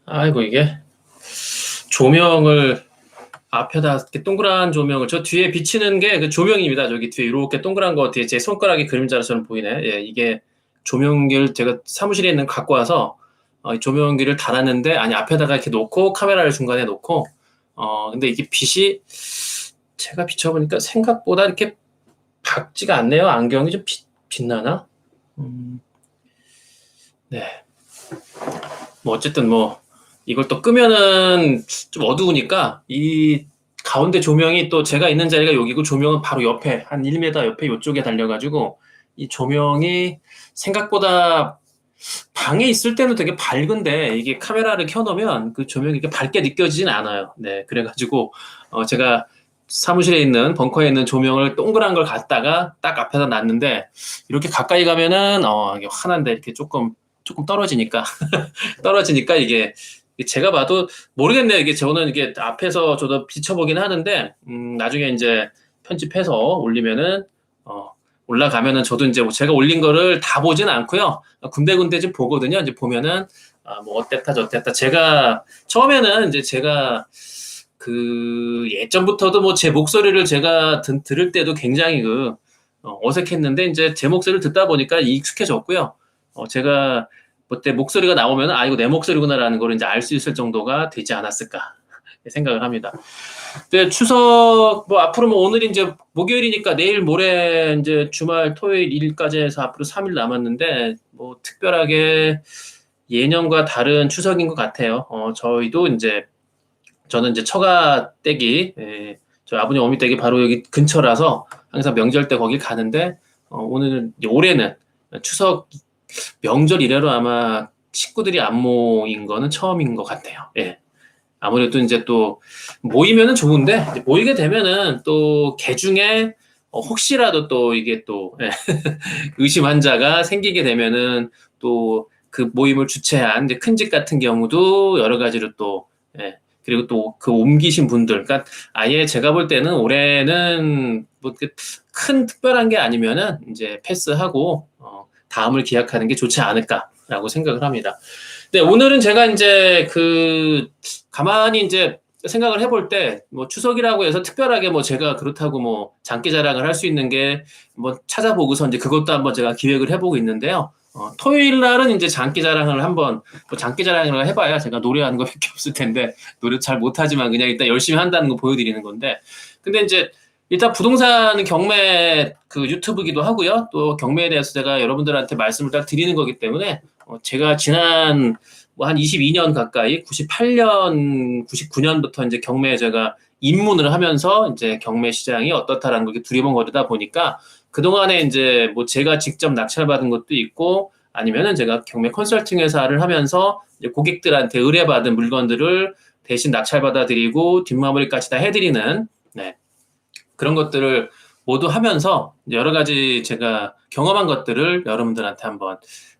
아이고, 이게 조명을 앞에다 이렇게 동그란 조명을 저 뒤에 비치는 게 그 조명입니다. 저기 뒤에 이렇게 동그란 거 뒤에 제 손가락이 그림자처럼 보이네. 예, 이게 조명기를 제가 사무실에 있는 거 갖고 와서 이 조명기를 달았는데 아니 앞에다가 이렇게 놓고 카메라를 중간에 놓고 근데 이게 빛이 제가 비춰보니까 생각보다 이렇게 밝지가 않네요. 안경이 좀 빛나나? 네. 뭐 어쨌든 뭐 이걸 또 끄면은 좀 어두우니까 이 가운데 조명이 또 제가 있는 자리가 여기고 조명은 바로 옆에 한 1m 옆에 이쪽에 달려가지고 이 조명이 생각보다 방에 있을 때는 되게 밝은데 이게 카메라를 켜놓으면 그 조명이 이렇게 밝게 느껴지진 않아요. 네, 그래가지고 제가 사무실에 있는 벙커에 있는 조명을 동그란 걸 갖다가 딱 앞에다 놨는데 이렇게 가까이 가면은 이게 환한데 이렇게 조금 떨어지니까 떨어지니까 이게 제가 봐도 모르겠네요. 이게 저는 이게 앞에서 저도 비춰보긴 하는데 나중에 이제 편집해서 올리면은 올라가면은 저도 이제 뭐 제가 올린 거를 다 보진 않고요. 군데군데 좀 보거든요. 이제 보면은 뭐 어땠다 저땠다. 제가 처음에는 이제 제가 그 예전부터도 뭐 제 목소리를 제가 들을 때도 굉장히 어색했는데 이제 제 목소리를 듣다 보니까 익숙해졌고요. 제가 그때 목소리가 나오면 이거 내 목소리구나라는 걸 이제 알 수 있을 정도가 되지 않았을까 생각을 합니다. 근데 추석 뭐 앞으로 뭐 오늘이 이제 목요일이니까 내일 모레 이제 주말 토요일 일까지 해서 앞으로 3일 남았는데 뭐 특별하게 예년과 다른 추석인 것 같아요. 저희도 이제 저는 이제 처가 댁이 저희 아버님 어미 댁이 바로 여기 근처라서 항상 명절 때 거기 가는데 오늘은 올해는 추석 명절 이래로 아마 식구들이 안 모인 거는 처음인 것 같아요. 예. 아무래도 이제 또 모이면은 좋은데 모이게 되면은 또 개중에 혹시라도 또 이게 또 의심 환자가 생기게 되면은 또 그 모임을 주최한 이제 큰 집 같은 경우도 여러 가지로 또 그리고 또 그 옮기신 분들, 그러니까 아예 제가 볼 때는 올해는 뭐 큰 특별한 게 아니면은 이제 패스하고 다음을 기약하는 게 좋지 않을까라고 생각을 합니다. 네, 오늘은 제가 이제 가만히 이제 생각을 해볼 때, 뭐 추석이라고 해서 특별하게 뭐 제가 그렇다고 뭐 장기 자랑을 할 수 있는 게 뭐 찾아보고서 이제 그것도 한번 제가 기획을 해보고 있는데요. 토요일 날은 이제 장기 자랑을 한번, 뭐 장기 자랑을 해봐야 제가 노래하는 거밖에 없을 텐데, 노래 잘 못하지만 그냥 일단 열심히 한다는 거 보여드리는 건데, 근데 이제 일단 부동산 경매 그 유튜브기도 하고요. 또 경매에 대해서 제가 여러분들한테 말씀을 다 드리는 거기 때문에 제가 지난 뭐 한 22년 가까이 98년, 99년부터 이제 경매에 제가 입문을 하면서 이제 경매 시장이 어떻다라는 걸 두리번거리다 보니까 그동안에 이제 뭐 제가 직접 낙찰받은 것도 있고 아니면은 제가 경매 컨설팅 회사를 하면서 이제 고객들한테 의뢰받은 물건들을 대신 낙찰받아 드리고 뒷마무리까지 다 해드리는 그런 것들을 모두 하면서 여러 가지 제가 경험한 것들을 여러분들한테 한번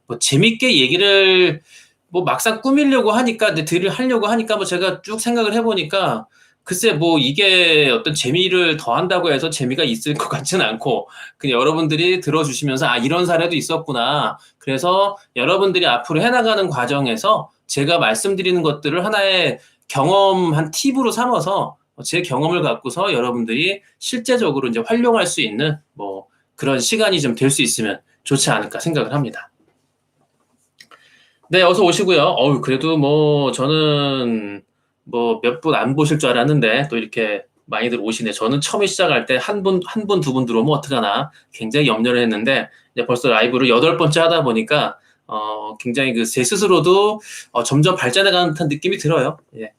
뭐 재밌게 얘기를 뭐 막상 꾸미려고 하니까 하려고 하니까 뭐 제가 쭉 생각을 해보니까 글쎄 뭐 이게 어떤 재미를 더한다고 해서 재미가 있을 것 같지는 않고 그냥 여러분들이 들어주시면서 이런 사례도 있었구나. 그래서 여러분들이 앞으로 해나가는 과정에서 제가 말씀드리는 것들을 하나의 경험한 팁으로 삼아서 제 경험을 갖고서 여러분들이 실제적으로 이제 활용할 수 있는 뭐 그런 시간이 좀 될 수 있으면 좋지 않을까 생각을 합니다. 네, 어서 오시고요. 그래도 뭐 저는 뭐 몇 분 안 보실 줄 알았는데 또 이렇게 많이들 오시네. 저는 처음에 시작할 때 한 분, 두 분 들어오면 어떡하나 굉장히 염려를 했는데 이제 벌써 라이브를 8번째 하다 보니까 굉장히 제 스스로도 점점 발전해가는 듯한 느낌이 들어요. 예.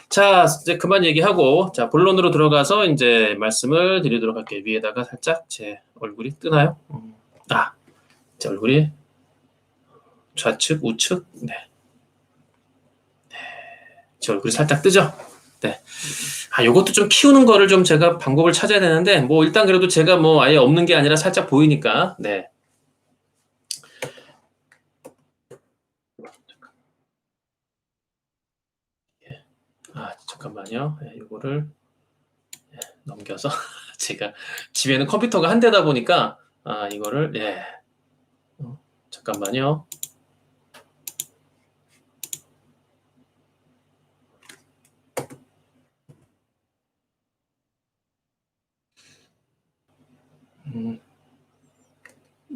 자, 이제 그만 얘기하고, 자, 본론으로 들어가서 이제 말씀을 드리도록 할게요. 위에다가 살짝 제 얼굴이 뜨나요? 제 얼굴이 좌측, 우측, 네. 제 얼굴이 살짝 뜨죠? 네. 요것도 좀 키우는 거를 좀 제가 방법을 찾아야 되는데, 뭐, 일단 그래도 제가 뭐 아예 없는 게 아니라 살짝 보이니까, 네. 잠깐만요. 이거를 넘겨서 제가 집에는 컴퓨터가 한 대다 보니까 이거를 잠깐만요.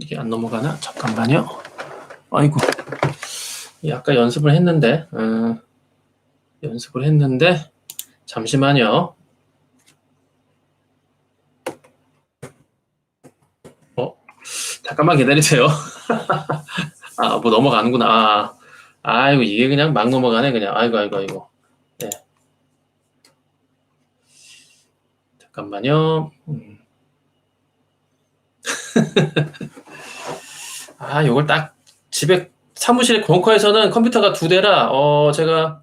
이게 안 넘어가나? 잠깐만요. 아이고. 아까 연습을 했는데, 잠시만요. 잠깐만 기다리세요. 뭐 넘어가는구나. 아이고, 이게 그냥 막 넘어가네, 그냥. 아이고. 네. 잠깐만요. 요걸 딱 집에 사무실 벙커에서는 컴퓨터가 2대라, 제가,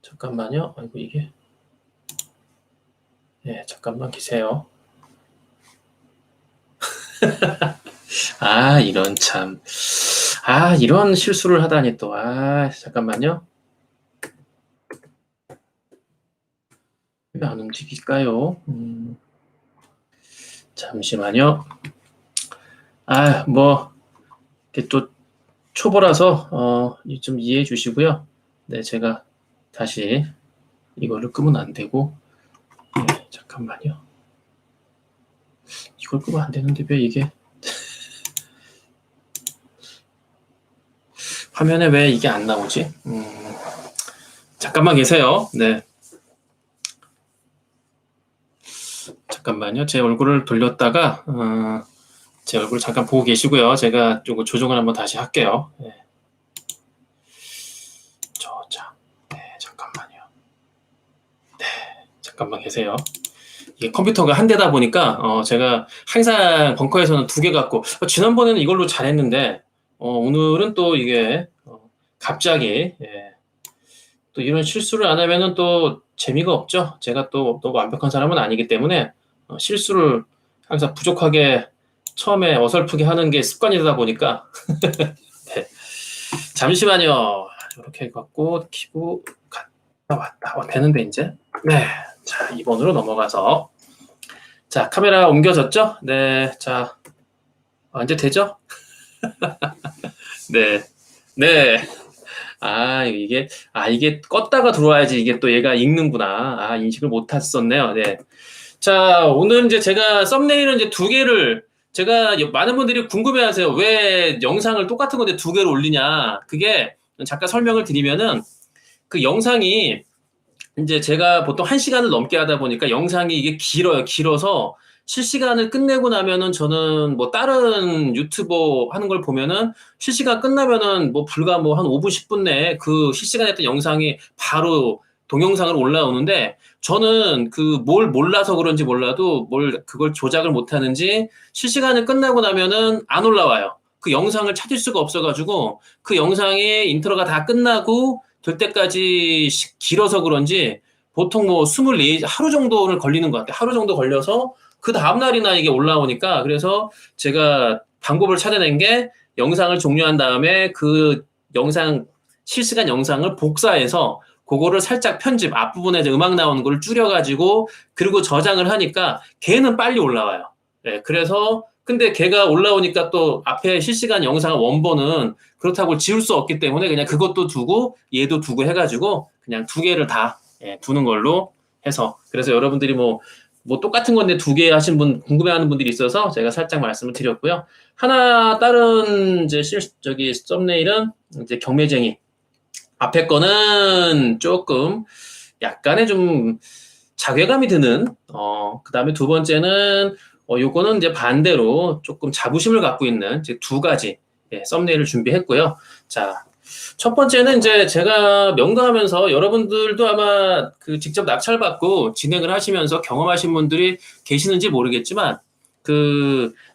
잠깐만요. 아이고, 이게. 네, 잠깐만 계세요. 이런 참. 이런 실수를 하다니 또. 잠깐만요. 왜 안 움직일까요? 잠시만요. 이게 또 초보라서, 좀 이해해 주시고요. 네, 제가 다시 이거를 끄면 안 되고, 네, 잠깐만요. 이걸 끄면 안 되는데 왜 이게 화면에 왜 이게 안 나오지? 잠깐만 계세요. 네. 잠깐만요. 제 얼굴을 돌렸다가, 제 얼굴 잠깐 보고 계시고요. 제가 조금 조정을 한번 다시 할게요. 네. 저장. 네, 잠깐만요. 네, 잠깐만 계세요. 이게 컴퓨터가 한 대다 보니까, 제가 항상 벙커에서는 2개 갖고, 지난번에는 이걸로 잘했는데, 오늘은 또 이게, 갑자기, 또 이런 실수를 안 하면은 또 재미가 없죠. 제가 또 완벽한 사람은 아니기 때문에, 실수를 항상 부족하게 처음에 어설프게 하는 게 습관이 되다 보니까. 네. 잠시만요. 이렇게 갖고 키고 갔다 왔다. 되는데 이제. 네. 자, 2번으로 넘어가서. 자, 카메라 옮겨졌죠? 네. 자, 이제 되죠? 네. 네. 이게 껐다가 들어와야지 이게 또 얘가 읽는구나. 인식을 못 했었네요. 네. 자, 오늘 이제 제가 썸네일은 이제 2개를, 제가 많은 분들이 궁금해 하세요. 왜 영상을 똑같은 건데 2개를 올리냐. 그게 잠깐 설명을 드리면은, 그 영상이 이제 제가 보통 1시간을 넘게 하다 보니까 영상이 이게 길어서 실시간을 끝내고 나면은 저는 뭐 다른 유튜버 하는 걸 보면은 실시간 끝나면은 뭐 불과 한 5분, 10분 내에 그 실시간 했던 영상이 바로 동영상으로 올라오는데, 저는 뭘 몰라서 그런지 몰라도 그걸 조작을 못 하는지 실시간을 끝나고 나면은 안 올라와요. 그 영상을 찾을 수가 없어가지고 그 영상의 인트로가 다 끝나고 될 때까지 길어서 그런지 보통 뭐 24, 하루 정도를 걸리는 것 같아요. 하루 정도 걸려서 그 다음날이나 이게 올라오니까, 그래서 제가 방법을 찾아낸 게 영상을 종료한 다음에 그 실시간 영상을 복사해서 그거를 살짝 앞부분에 음악 나오는 걸 줄여가지고 그리고 저장을 하니까 걔는 빨리 올라와요. 네, 그래서 근데 걔가 올라오니까 또 앞에 실시간 영상 원본은 그렇다고 지울 수 없기 때문에 그냥 그것도 두고 얘도 두고 해가지고 그냥 2개를 다 두는 걸로 해서, 그래서 여러분들이 뭐 똑같은 건데 2개 하신 분 궁금해하는 분들이 있어서 제가 살짝 말씀을 드렸고요. 하나 다른 이제 썸네일은 이제 경매쟁이. 앞에 거는 조금 약간의 좀 자괴감이 드는, 그 다음에 2번째는, 요거는 이제 반대로 조금 자부심을 갖고 있는 이제 2가지 썸네일을 준비했고요. 자, 첫 번째는 이제 제가 명도하면서 여러분들도 아마 직접 낙찰받고 진행을 하시면서 경험하신 분들이 계시는지 모르겠지만,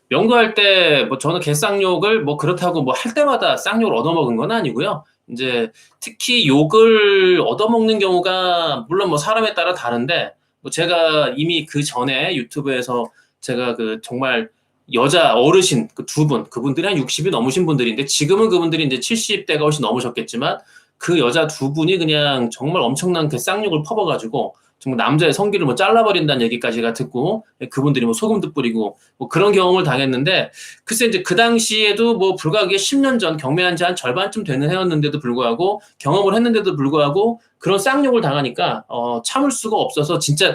명도할 때 뭐 저는 개쌍욕을 뭐 그렇다고 뭐 할 때마다 쌍욕을 얻어먹은 건 아니고요. 이제 특히 욕을 얻어먹는 경우가 물론 뭐 사람에 따라 다른데, 뭐 제가 이미 그 전에 유튜브에서 제가 정말 여자 어르신 2분, 그분들이 한 60이 넘으신 분들인데 지금은 그분들이 이제 70대가 훨씬 넘으셨겠지만 그 여자 2분이 그냥 정말 엄청난 쌍욕을 퍼버가지고 정말 남자의 성기를 뭐 잘라버린다는 얘기까지가 듣고, 그분들이 뭐 소금도 뿌리고 뭐 그런 경험을 당했는데, 글쎄 이제 그 당시에도 뭐 불과 10년 전 경매한 지 한 절반쯤 되는 해였는데도 불구하고, 경험을 했는데도 불구하고 그런 쌍욕을 당하니까 참을 수가 없어서 진짜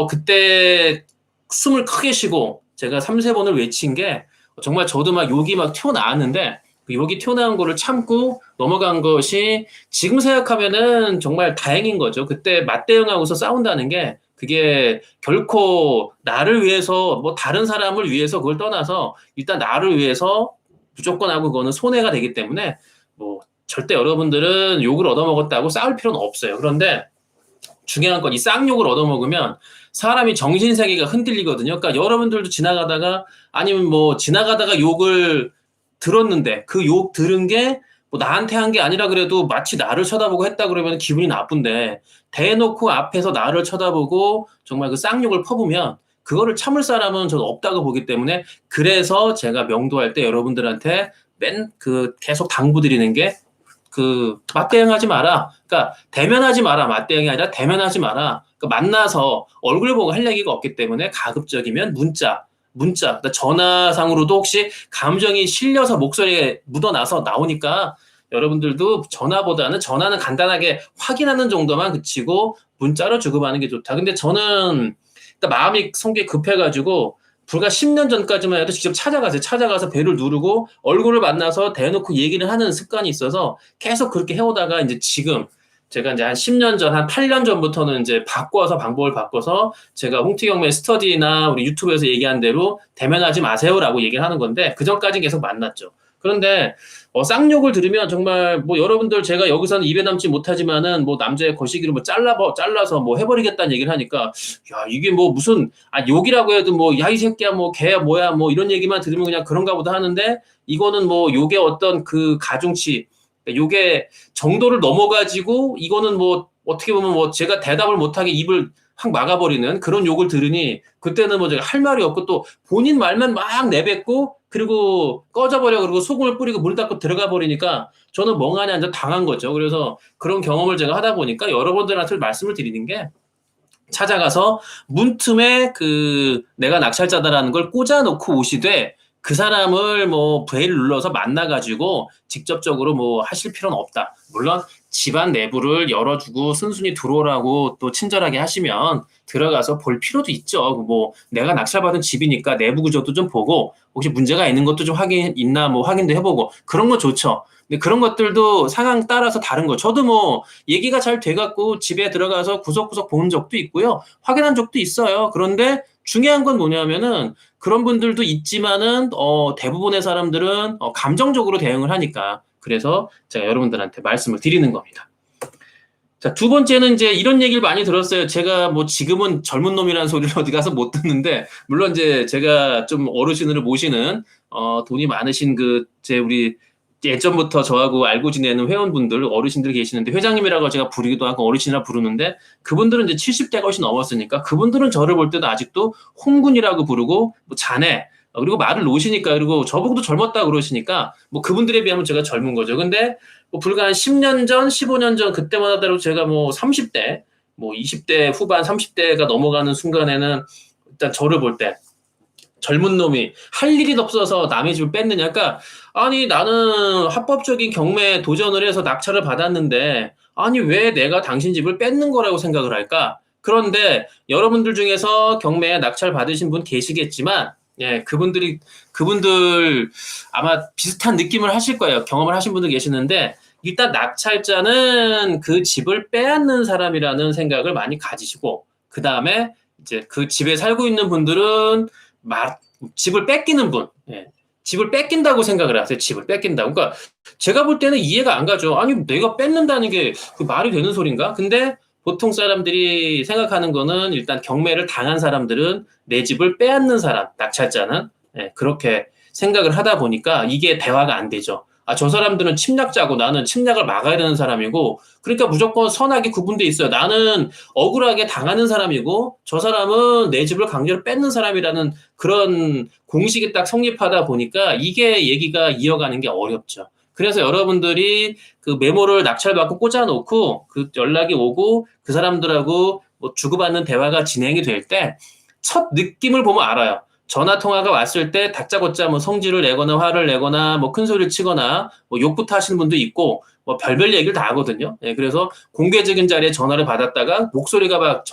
그때 숨을 크게 쉬고 제가 3-4번을 외친 게 정말 저도 막 욕이 막 튀어나왔는데 그 욕이 튀어나온 거를 참고 넘어간 것이 지금 생각하면은 정말 다행인 거죠. 그때 맞대응하고서 싸운다는 게 그게 결코 나를 위해서 뭐 다른 사람을 위해서 그걸 떠나서 일단 나를 위해서 무조건 하고 그거는 손해가 되기 때문에 뭐 절대 여러분들은 욕을 얻어먹었다고 싸울 필요는 없어요. 그런데 중요한 건 이 쌍욕을 얻어먹으면 사람이 정신세계가 흔들리거든요. 그러니까 여러분들도 지나가다가 아니면 뭐 지나가다가 욕을 들었는데 그 욕 들은 게 뭐 나한테 한 게 아니라 그래도 마치 나를 쳐다보고 했다 그러면 기분이 나쁜데 대놓고 앞에서 나를 쳐다보고 정말 그 쌍욕을 퍼부면 그거를 참을 사람은 저는 없다고 보기 때문에 그래서 제가 명도할 때 여러분들한테 계속 당부드리는 게 맞대응하지 마라. 그러니까 대면하지 마라. 맞대응이 아니라 대면하지 마라. 그러니까 만나서 얼굴 보고 할 얘기가 없기 때문에 가급적이면 문자, 그러니까 전화상으로도 혹시 감정이 실려서 목소리에 묻어나서 나오니까 여러분들도 전화는 간단하게 확인하는 정도만 그치고 문자로 주고받는 게 좋다. 근데 저는 마음이 성격이 급해가지고 불과 10년 전까지만 해도 직접 찾아가서 배를 누르고 얼굴을 만나서 대놓고 얘기를 하는 습관이 있어서 계속 그렇게 해오다가 이제 지금 제가 이제 한 10년 전, 한 8년 전부터는 이제 방법을 바꿔서 제가 홍티경매 스터디나 우리 유튜브에서 얘기한 대로 대면하지 마세요라고 얘기를 하는 건데 그 전까지는 계속 만났죠. 그런데 쌍욕을 들으면 정말 뭐 여러분들 제가 여기서는 입에 담지 못하지만은 뭐 남자의 거시기를 뭐 잘라서 뭐 해버리겠다는 얘기를 하니까 야 이게 뭐 무슨 욕이라고 해도 뭐 야 이 새끼야 뭐 개야 뭐야 뭐 이런 얘기만 들으면 그냥 그런가 보다 하는데 이거는 뭐 욕의 어떤 그 가중치 욕의 정도를 넘어가지고 이거는 뭐 어떻게 보면 뭐 제가 대답을 못하게 입을 확 막아버리는 그런 욕을 들으니 그때는 뭐 제가 할 말이 없고 또 본인 말만 막 내뱉고 그리고 꺼져버려 그러고 소금을 뿌리고 물 닦고 들어가 버리니까 저는 멍하니 앉아 당한 거죠. 그래서 그런 경험을 제가 하다 보니까 여러분들한테 말씀을 드리는 게 찾아가서 문틈에 내가 낙찰자다라는 걸 꽂아놓고 오시되 그 사람을 뭐 베일을 눌러서 만나가지고 직접적으로 뭐 하실 필요는 없다. 물론 집안 내부를 열어주고 순순히 들어오라고 또 친절하게 하시면 들어가서 볼 필요도 있죠. 뭐 내가 낙찰받은 집이니까 내부 구조도 좀 보고 혹시 문제가 있는 것도 좀 확인도 해보고 그런 거 좋죠. 근데 그런 것들도 상황 따라서 다른 거. 저도 뭐 얘기가 잘 돼갖고 집에 들어가서 구석구석 본 적도 있고요. 확인한 적도 있어요. 그런데 중요한 건 뭐냐면은 그런 분들도 있지만은 대부분의 사람들은 감정적으로 대응을 하니까 그래서 제가 여러분들한테 말씀을 드리는 겁니다. 자, 두 번째는 이제 이런 얘기를 많이 들었어요. 제가 뭐 지금은 젊은 놈이라는 소리를 어디 가서 못 듣는데 물론 이제 제가 좀 어르신을 모시는 돈이 많으신 우리 예전부터 저하고 알고 지내는 회원분들, 어르신들 계시는데 회장님이라고 제가 부르기도 하고 어르신이라 부르는데 그분들은 이제 70대가 훨씬 넘었으니까 그분들은 저를 볼 때도 아직도 홍군이라고 부르고 뭐 자네 그리고 말을 놓으시니까 그리고 저보고도 젊었다 그러시니까 뭐 그분들에 비하면 제가 젊은 거죠. 근데 뭐 불과 한 10년 전, 15년 전 그때만 하더라도 제가 뭐 30대, 뭐 20대 후반 30대가 넘어가는 순간에는 일단 저를 볼 때 젊은 놈이 할 일이 없어서 남의 집을 뺐느냐. 그러니까 아니 나는 합법적인 경매에 도전을 해서 낙찰을 받았는데 아니 왜 내가 당신 집을 뺏는 거라고 생각을 할까? 그런데 여러분들 중에서 경매에 낙찰 받으신 분 계시겠지만 예, 그분들 아마 비슷한 느낌을 하실 거예요. 경험을 하신 분들 계시는데 일단 낙찰자는 그 집을 빼앗는 사람이라는 생각을 많이 가지시고 그 다음에 이제 그 집에 살고 있는 분들은 집을 뺏기는 분, 예. 집을 뺏긴다고 생각을 하세요. 집을 뺏긴다고. 그러니까 제가 볼 때는 이해가 안 가죠. 아니 내가 뺏는다는 게 그 말이 되는 소린가? 근데 보통 사람들이 생각하는 거는 일단 경매를 당한 사람들은 내 집을 빼앗는 사람, 낙찰자는 예, 그렇게 생각을 하다 보니까 이게 대화가 안 되죠. 저 사람들은 침략자고 나는 침략을 막아야 되는 사람이고 그러니까 무조건 선하게 구분돼 있어요. 나는 억울하게 당하는 사람이고 저 사람은 내 집을 강제로 뺏는 사람이라는 그런 공식이 딱 성립하다 보니까 이게 얘기가 이어가는 게 어렵죠. 그래서 여러분들이 그 메모를 낙찰받고 꽂아놓고 그 연락이 오고 그 사람들하고 뭐 주고받는 대화가 진행이 될 때 첫 느낌을 보면 알아요. 전화 통화가 왔을 때 다짜고짜 뭐 성질을 내거나 화를 내거나 뭐 큰 소리를 치거나 뭐 욕부터 하시는 분도 있고 뭐 별별 얘기를 다 하거든요. 예, 그래서 공개적인 자리에 전화를 받았다가 목소리가 막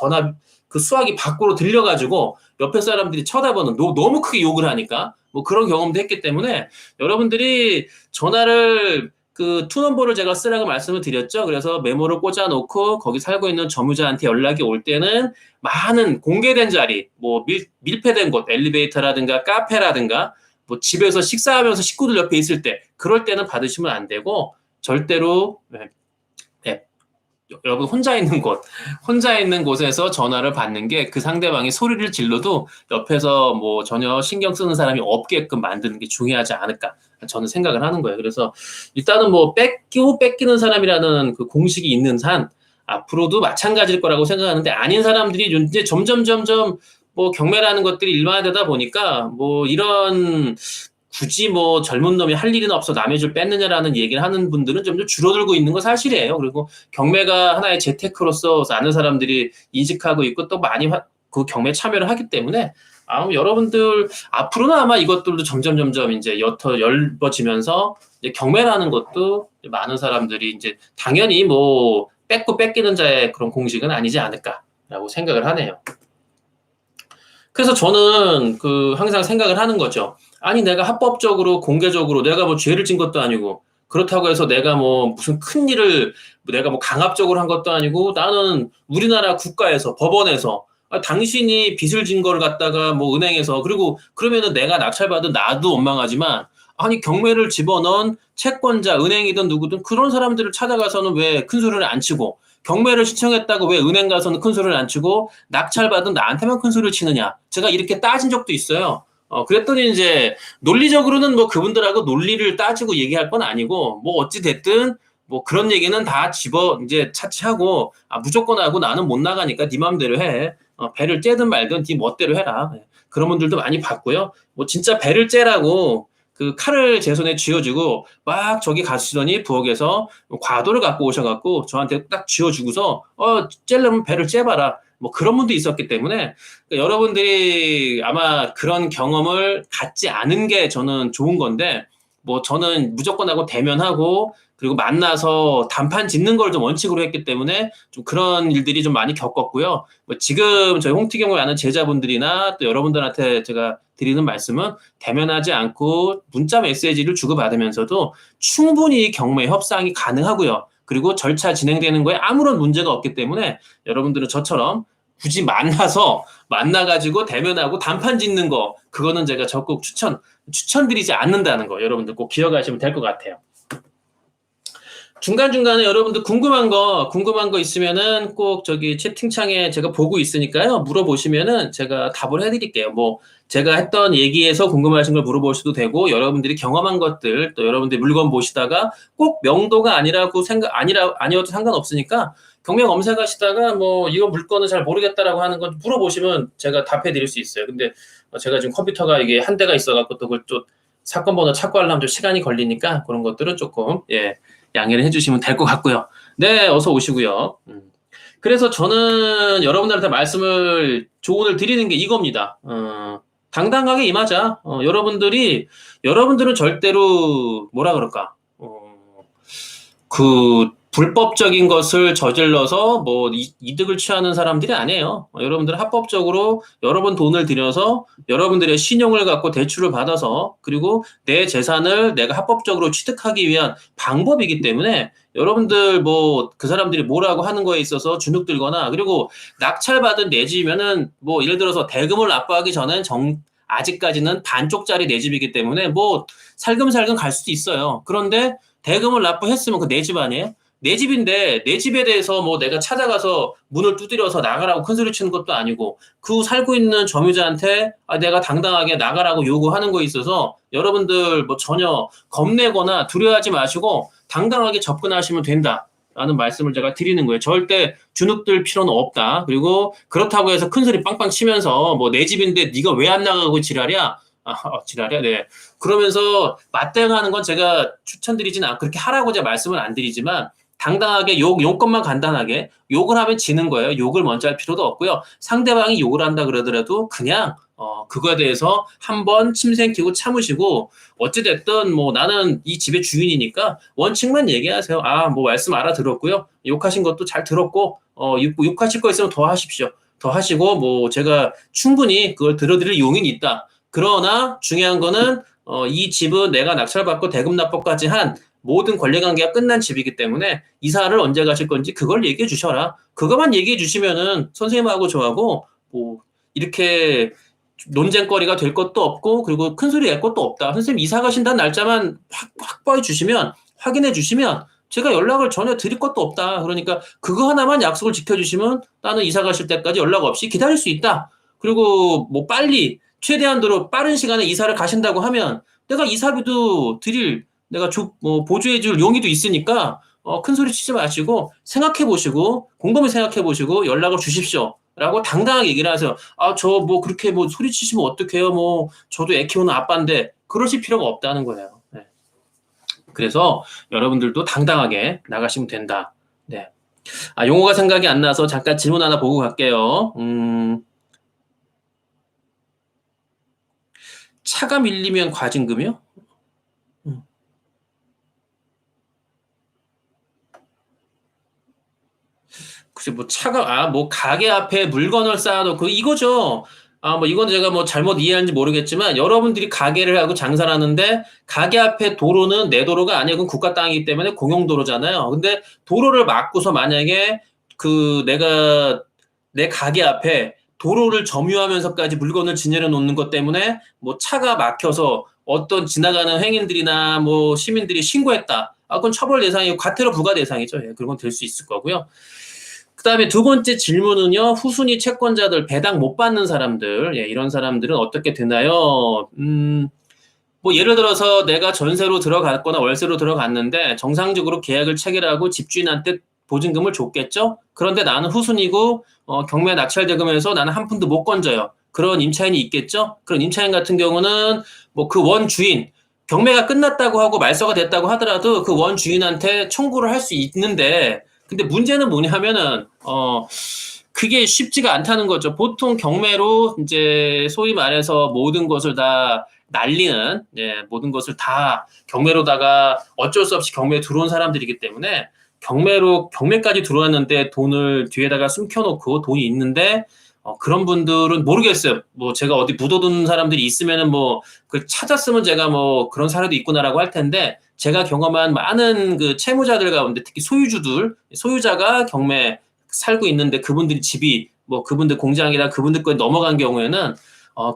그 수학이 밖으로 들려가지고 옆에 사람들이 쳐다보는 너무 크게 욕을 하니까 뭐 그런 경험도 했기 때문에 여러분들이 전화를 그 투넘버를 제가 쓰라고 말씀을 드렸죠. 그래서 메모를 꽂아놓고 거기 살고 있는 점유자한테 연락이 올 때는 많은 공개된 자리, 뭐 밀폐된 곳, 엘리베이터라든가 카페라든가 뭐 집에서 식사하면서 식구들 옆에 있을 때 그럴 때는 받으시면 안 되고 절대로 여러분 혼자 있는 곳에서 전화를 받는 게 그 상대방이 소리를 질러도 옆에서 뭐 전혀 신경 쓰는 사람이 없게끔 만드는 게 중요하지 않을까 저는 생각을 하는 거예요. 그래서 일단은 뭐 뺏기는 사람이라는 그 공식이 있는 한 앞으로도 마찬가지일 거라고 생각하는데 아닌 사람들이 이제 점점 뭐 경매라는 것들이 일반화되다 보니까 뭐 이런 굳이 뭐 젊은 놈이 할 일은 없어 남의 줄 뺏느냐라는 얘기를 하는 분들은 점점 줄어들고 있는 건 사실이에요. 그리고 경매가 하나의 재테크로서 아는 사람들이 인식하고 있고 또 많이 그 경매에 참여를 하기 때문에 여러분들 앞으로는 아마 이것들도 점점 이제 옅어지면서 이제 경매라는 것도 많은 사람들이 이제 당연히 뭐 뺏기는 자의 그런 공식은 아니지 않을까라고 생각을 하네요. 그래서 저는 항상 생각을 하는 거죠. 아니, 내가 합법적으로, 공개적으로 내가 뭐 죄를 진 것도 아니고, 그렇다고 해서 내가 뭐 무슨 큰 일을 내가 뭐 강압적으로 한 것도 아니고, 나는 우리나라 국가에서, 법원에서, 당신이 빚을 진 거를 갖다가 뭐 은행에서, 그리고 그러면은 내가 낙찰받은 나도 원망하지만, 아니, 경매를 집어넣은 채권자, 은행이든 누구든 그런 사람들을 찾아가서는 왜 큰 소리를 안 치고, 경매를 신청했다고 왜 은행 가서는 큰 소리를 안 치고 낙찰받은 나한테만 큰 소리를 치느냐. 제가 이렇게 따진 적도 있어요. 그랬더니 이제 논리적으로는 뭐 그분들하고 논리를 따지고 얘기할 건 아니고 뭐 어찌 됐든 뭐 그런 얘기는 다 이제 차치하고 무조건 하고 나는 못 나가니까 네 맘대로 해. 배를 째든 말든 네 멋대로 해라. 그런 분들도 많이 봤고요. 뭐 진짜 배를 째라고 그 칼을 제 손에 쥐어주고 막 저기 가시더니 부엌에서 과도를 갖고 오셔갖고 저한테 딱 쥐어주고서 째려면 배를 째봐라. 뭐 그런 분도 있었기 때문에 그러니까 여러분들이 아마 그런 경험을 갖지 않은 게 저는 좋은 건데 뭐 저는 무조건 하고 대면하고 그리고 만나서 단판 짓는 걸 좀 원칙으로 했기 때문에 좀 그런 일들이 좀 많이 겪었고요. 뭐 지금 저희 홍티경을 아는 제자분들이나 또 여러분들한테 제가 드리는 말씀은 대면하지 않고 문자 메시지를 주고받으면서도 충분히 경매 협상이 가능하고요. 그리고 절차 진행되는 거에 아무런 문제가 없기 때문에 여러분들은 저처럼 굳이 만나가지고 대면하고 단판 짓는 거 그거는 제가 적극 추천드리지 않는다는 거 여러분들 꼭 기억하시면 될 것 같아요. 중간중간에 여러분들 궁금한 거 있으면은 꼭 저기 채팅창에 제가 보고 있으니까요. 물어보시면은 제가 답을 해드릴게요. 뭐, 제가 했던 얘기에서 궁금하신 걸 물어보셔도 되고, 여러분들이 경험한 것들, 또 여러분들이 물건 보시다가 꼭 명도가 아니어도 상관없으니까, 경매 검색하시다가 뭐, 이거 물건은 잘 모르겠다라고 하는 건 물어보시면 제가 답해 드릴 수 있어요. 근데 제가 지금 컴퓨터가 이게 한 대가 있어갖고 또 그걸 좀 사건 번호 찾고 하려면 좀 시간이 걸리니까 그런 것들은 조금, 양해를 해주시면 될 것 같고요. 네, 어서 오시고요. 그래서 저는 여러분들한테 조언을 드리는 게 이겁니다. 당당하게 임하자. 여러분들은 절대로 뭐라 그럴까? 불법적인 것을 저질러서 뭐 이득을 취하는 사람들이 아니에요. 여러분들은 합법적으로 여러분 돈을 들여서 여러분들의 신용을 갖고 대출을 받아서 그리고 내 재산을 내가 합법적으로 취득하기 위한 방법이기 때문에 여러분들 뭐 그 사람들이 뭐라고 하는 거에 있어서 주눅 들거나 그리고 낙찰받은 내 집이면은 뭐 예를 들어서 대금을 납부하기 전엔 아직까지는 반쪽짜리 내 집이기 때문에 뭐 살금살금 갈 수도 있어요. 그런데 대금을 납부했으면 그 내 집 아니에요? 내 집인데 내 집에 대해서 뭐 내가 찾아가서 문을 두드려서 나가라고 큰소리 치는 것도 아니고 그 살고 있는 점유자한테 내가 당당하게 나가라고 요구하는 거에 있어서 여러분들 뭐 전혀 겁내거나 두려워하지 마시고 당당하게 접근하시면 된다라는 말씀을 제가 드리는 거예요. 절대 주눅들 필요는 없다. 그리고 그렇다고 해서 큰소리 빵빵 치면서 뭐 내 집인데 네가 왜 안 나가고 지랄이야? 지랄이야? 네. 그러면서 맞대응하는 건 제가 추천드리진 않고 그렇게 하라고 제가 말씀을 안 드리지만 당당하게 욕것만 간단하게 욕을 하면 지는 거예요. 욕을 먼저 할 필요도 없고요. 상대방이 욕을 한다 그러더라도 그냥 그거에 대해서 한번 침 생기고 참으시고 어찌됐든 뭐 나는 이 집의 주인이니까 원칙만 얘기하세요. 뭐 말씀 알아들었고요. 욕하신 것도 잘 들었고 욕하실 거 있으면 더 하십시오. 더 하시고 뭐 제가 충분히 그걸 들어드릴 용인이 있다. 그러나 중요한 거는 이 집은 내가 낙찰받고 대금 납부까지 한 모든 권리관계가 끝난 집이기 때문에 이사를 언제 가실 건지 그걸 얘기해 주셔라. 그것만 얘기해 주시면은 선생님하고 저하고 뭐 이렇게 논쟁거리가 될 것도 없고 그리고 큰 소리 낼 것도 없다. 선생님 이사 가신다는 날짜만 확보해 주시면 확인해 주시면 제가 연락을 전혀 드릴 것도 없다. 그러니까 그거 하나만 약속을 지켜주시면 나는 이사 가실 때까지 연락 없이 기다릴 수 있다. 그리고 뭐 빨리 최대한도로 빠른 시간에 이사를 가신다고 하면 내가 이사비도 드릴 내가 보조해 줄 용의도 있으니까 큰 소리 치지 마시고 생각해 보시고 곰곰이 생각해 보시고 연락을 주십시오. 라고 당당하게 얘기를 하세요. 저 뭐 그렇게 뭐 소리 치시면 어떡해요. 뭐 저도 애 키우는 아빠인데 그러실 필요가 없다는 거예요. 네. 그래서 여러분들도 당당하게 나가시면 된다. 네. 용어가 생각이 안 나서 잠깐 질문 하나 보고 갈게요. 차가 밀리면 과징금이요? 글쎄, 뭐 차가, 뭐 가게 앞에 물건을 쌓아놓고 이거죠. 뭐 이건 제가 뭐 잘못 이해하는지 모르겠지만 여러분들이 가게를 하고 장사를 하는데 가게 앞에 도로는 내 도로가 아니고 그건 국가 땅이기 때문에 공용도로잖아요. 근데 도로를 막고서 만약에 내가 내 가게 앞에 도로를 점유하면서까지 물건을 진열해 놓는 것 때문에 뭐 차가 막혀서 어떤 지나가는 행인들이나 뭐 시민들이 신고했다. 그건 처벌 대상이고 과태료 부과 대상이죠. 예, 그런 건 될 수 있을 거고요. 그다음에 두 번째 질문은요. 후순위 채권자들 배당 못 받는 사람들, 예, 이런 사람들은 어떻게 되나요? 뭐 예를 들어서 내가 전세로 들어갔거나 월세로 들어갔는데 정상적으로 계약을 체결하고 집주인한테 보증금을 줬겠죠? 그런데 나는 후순위고 경매 낙찰대금에서 나는 한 푼도 못 건져요. 그런 임차인이 있겠죠? 그런 임차인 같은 경우는 뭐 그 원주인 경매가 끝났다고 하고 말소가 됐다고 하더라도 그 원주인한테 청구를 할 수 있는데 근데 문제는 뭐냐면은 그게 쉽지가 않다는 거죠. 보통 경매로 이제 소위 말해서 모든 것을 다 날리는, 예, 모든 것을 다 경매로다가 어쩔 수 없이 경매에 들어온 사람들이기 때문에 경매까지 들어왔는데 돈을 뒤에다가 숨겨놓고 돈이 있는데 그런 분들은 모르겠어요. 뭐 제가 어디 묻어둔 사람들이 있으면은 뭐 그걸 찾았으면 제가 뭐 그런 사례도 있구나라고 할 텐데 제가 경험한 많은 그 채무자들 가운데 특히 소유자가 경매 살고 있는데 그분들이 집이 뭐 그분들 공장이나 그분들 거에 넘어간 경우에는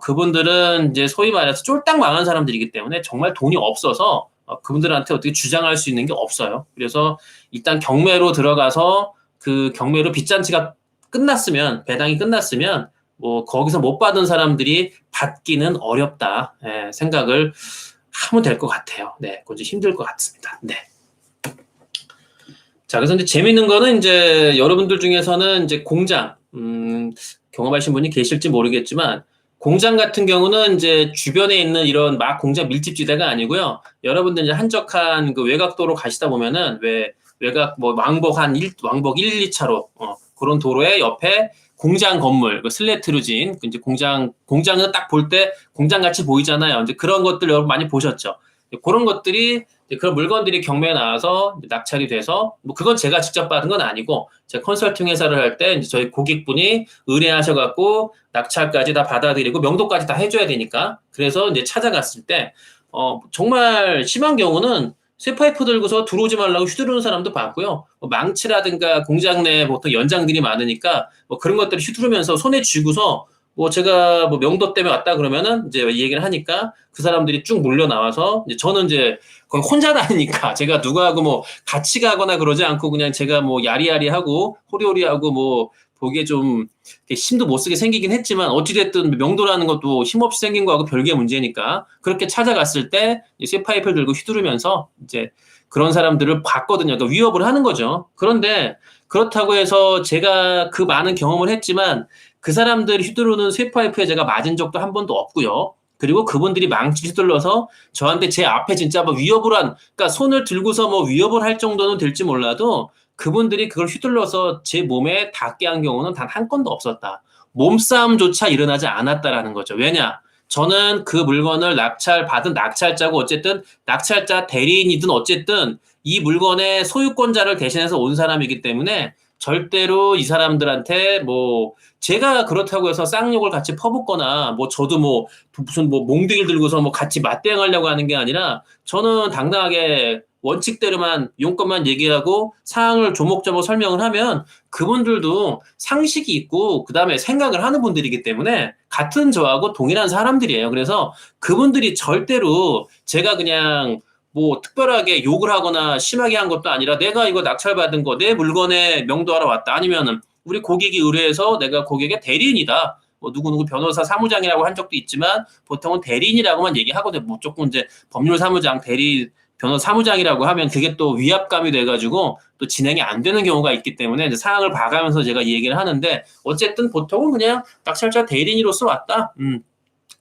그분들은 이제 소위 말해서 쫄딱 망한 사람들이기 때문에 정말 돈이 없어서 그분들한테 어떻게 주장할 수 있는 게 없어요. 그래서 일단 경매로 들어가서 그 경매로 빚잔치가 끝났으면 배당이 끝났으면 뭐 거기서 못 받은 사람들이 받기는 어렵다, 예, 생각을 하면 될 것 같아요. 네, 그건 좀 힘들 것 같습니다. 네. 자, 그래서 이제 재밌는 거는 이제 여러분들 중에서는 이제 공장, 경험하신 분이 계실지 모르겠지만, 공장 같은 경우는 이제 주변에 있는 이런 막 공장 밀집지대가 아니고요. 여러분들 이제 한적한 그 외곽도로 가시다 보면은 외곽 뭐 왕복 1, 2차로, 그런 도로의 옆에 공장 건물, 그 슬래트루진, 이제 공장은 딱 볼 때 공장 같이 보이잖아요. 이제 그런 것들 여러분 많이 보셨죠? 그런 것들이 그런 물건들이 경매에 나와서 낙찰이 돼서 뭐 그건 제가 직접 받은 건 아니고 제가 컨설팅 회사를 할 때 저희 고객분이 의뢰하셔갖고 낙찰까지 다 받아들이고 명도까지 다 해줘야 되니까 그래서 이제 찾아갔을 때 정말 심한 경우는 쇠파이프 들고서 들어오지 말라고 휘두르는 사람도 봤고요. 뭐 망치라든가 공장 내에 보통 연장들이 많으니까 뭐 그런 것들을 휘두르면서 손에 쥐고서 뭐 제가 뭐 명도 때문에 왔다 그러면은 이제 이 얘기를 하니까 그 사람들이 쭉 몰려 나와서 이제 저는 이제 거의 혼자 다니니까 제가 누구하고 뭐 같이 가거나 그러지 않고 그냥 제가 뭐 야리야리하고 호리호리하고 뭐 보기에 좀 힘도 못 쓰게 생기긴 했지만 어찌됐든 명도라는 것도 힘없이 생긴 거하고 별개의 문제니까 그렇게 찾아갔을 때 쇠파이프를 들고 휘두르면서 이제 그런 사람들을 봤거든요. 그러니까 위협을 하는 거죠. 그런데 그렇다고 해서 제가 그 많은 경험을 했지만 그 사람들이 휘두르는 쇠파이프에 제가 맞은 적도 한 번도 없고요. 그리고 그분들이 망치 휘둘러서 저한테 제 앞에 진짜 뭐 그러니까 손을 들고서 뭐 위협을 할 정도는 될지 몰라도 그분들이 그걸 휘둘러서 제 몸에 닿게 한 경우는 단 한 건도 없었다. 몸싸움조차 일어나지 않았다라는 거죠. 왜냐? 저는 그 물건을 받은 낙찰자고 어쨌든 낙찰자 대리인이든 어쨌든 이 물건의 소유권자를 대신해서 온 사람이기 때문에 절대로 이 사람들한테 뭐 제가 그렇다고 해서 쌍욕을 같이 퍼붓거나 뭐 저도 뭐 무슨 뭐 몽둥이를 들고서 뭐 같이 맞대응하려고 하는 게 아니라 저는 당당하게 원칙대로만 용건만 얘기하고 사항을 조목조목 설명을 하면 그분들도 상식이 있고 그다음에 생각을 하는 분들이기 때문에 같은 저하고 동일한 사람들이에요. 그래서 그분들이 절대로 제가 그냥 뭐 특별하게 욕을 하거나 심하게 한 것도 아니라 내가 이거 낙찰받은 거 내 물건에 명도하러 왔다. 아니면은 우리 고객이 의뢰해서 내가 고객의 대리인이다. 뭐 누구누구 변호사 사무장이라고 한 적도 있지만 보통은 대리인이라고만 얘기하거든요. 뭐 조금 이제 법률 사무장, 대리 변호사 사무장이라고 하면 그게 또 위압감이 돼가지고 또 진행이 안 되는 경우가 있기 때문에 이제 사항을 봐가면서 제가 이 얘기를 하는데 어쨌든 보통은 그냥 낙찰자 대리인으로서 왔다.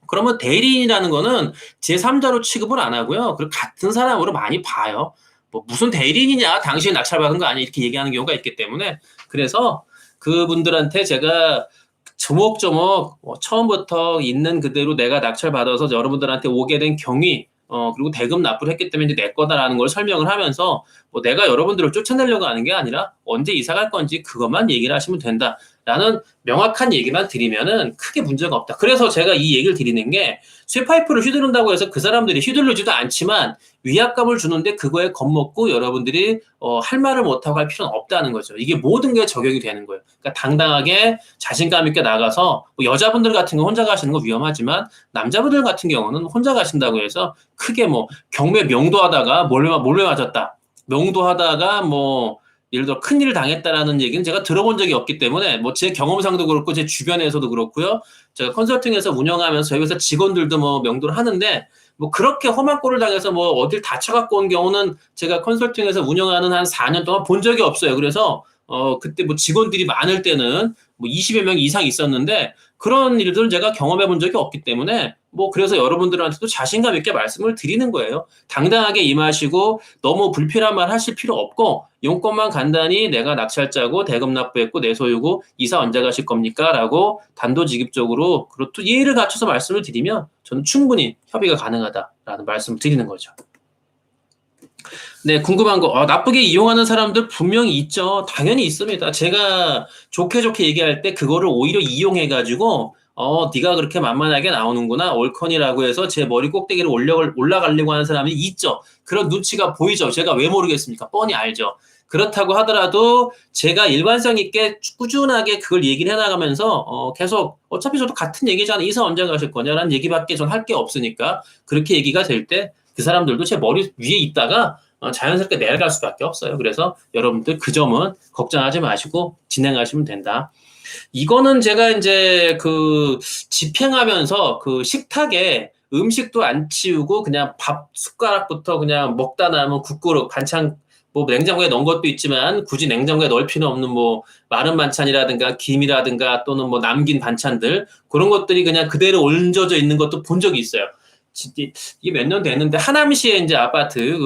그러면 대리인이라는 거는 제3자로 취급을 안 하고요. 그리고 같은 사람으로 많이 봐요. 뭐 무슨 대리인이냐, 당신이 낙찰받은 거 아니야 이렇게 얘기하는 경우가 있기 때문에 그래서 그분들한테 제가 조목조목 처음부터 있는 그대로 내가 낙찰받아서 여러분들한테 오게 된 경위 그리고 대금 납부를 했기 때문에 이제 내 거다라는 걸 설명을 하면서 뭐 내가 여러분들을 쫓아내려고 하는 게 아니라 언제 이사 갈 건지 그것만 얘기를 하시면 된다라는 명확한 얘기만 드리면은 크게 문제가 없다. 그래서 제가 이 얘기를 드리는 게 쇠파이프를 휘두른다고 해서 그 사람들이 휘둘르지도 않지만 위압감을 주는데 그거에 겁먹고 여러분들이 할 말을 못하고 할 필요는 없다는 거죠. 이게 모든 게 적용이 되는 거예요. 그러니까 당당하게 자신감 있게 나가서 뭐 여자분들 같은 거 혼자 가시는 거 위험하지만 남자분들 같은 경우는 혼자 가신다고 해서 크게 뭐 경매 명도하다가 몰래 맞았다. 명도하다가 뭐 예를 들어 큰일을 당했다라는 얘기는 제가 들어본 적이 없기 때문에 뭐 제 경험상도 그렇고 제 주변에서도 그렇고요. 제가 컨설팅에서 운영하면서 저희 회사 직원들도 뭐 명도를 하는데 뭐 그렇게 험한 꼴을 당해서 뭐 어딜 다쳐갖고 온 경우는 제가 컨설팅에서 운영하는 한 4년 동안 본 적이 없어요. 그래서 그때 뭐 직원들이 많을 때는 뭐 20여 명 이상 있었는데 그런 일들은 제가 경험해 본 적이 없기 때문에 뭐 그래서 여러분들한테도 자신감 있게 말씀을 드리는 거예요. 당당하게 임하시고 너무 불필요한 말 하실 필요 없고 용건만 간단히 내가 낙찰자고 대금 납부했고 내 소유고 이사 언제 가실 겁니까? 라고 단도직입적으로 그리고 또 예의를 갖춰서 말씀을 드리면 저는 충분히 협의가 가능하다라는 말씀을 드리는 거죠. 네, 궁금한 거. 나쁘게 이용하는 사람들 분명히 있죠. 당연히 있습니다. 제가 좋게 얘기할 때 그거를 오히려 이용해가지고, 네가 그렇게 만만하게 나오는구나. 올컨이라고 해서 제 머리 꼭대기를 올라가려고 하는 사람이 있죠. 그런 눈치가 보이죠. 제가 왜 모르겠습니까? 뻔히 알죠. 그렇다고 하더라도 제가 일관성 있게 꾸준하게 그걸 얘기를 해나가면서, 계속 어차피 저도 같은 얘기잖아. 이사 언제 가실 거냐라는 얘기밖에 전 할 게 없으니까 그렇게 얘기가 될 때 그 사람들도 제 머리 위에 있다가 자연스럽게 내려갈 수밖에 없어요. 그래서 여러분들 그 점은 걱정하지 마시고 진행하시면 된다. 이거는 제가 이제 그 집행하면서 그 식탁에 음식도 안 치우고 그냥 밥 숟가락부터 그냥 먹다 남은 국그릇 반찬 뭐 냉장고에 넣은 것도 있지만 굳이 냉장고에 넣을 필요 없는 뭐 마른 반찬이라든가 김이라든가 또는 뭐 남긴 반찬들 그런 것들이 그냥 그대로 얹어져 있는 것도 본 적이 있어요. 이게 몇 년 됐는데 하남시에 이제 아파트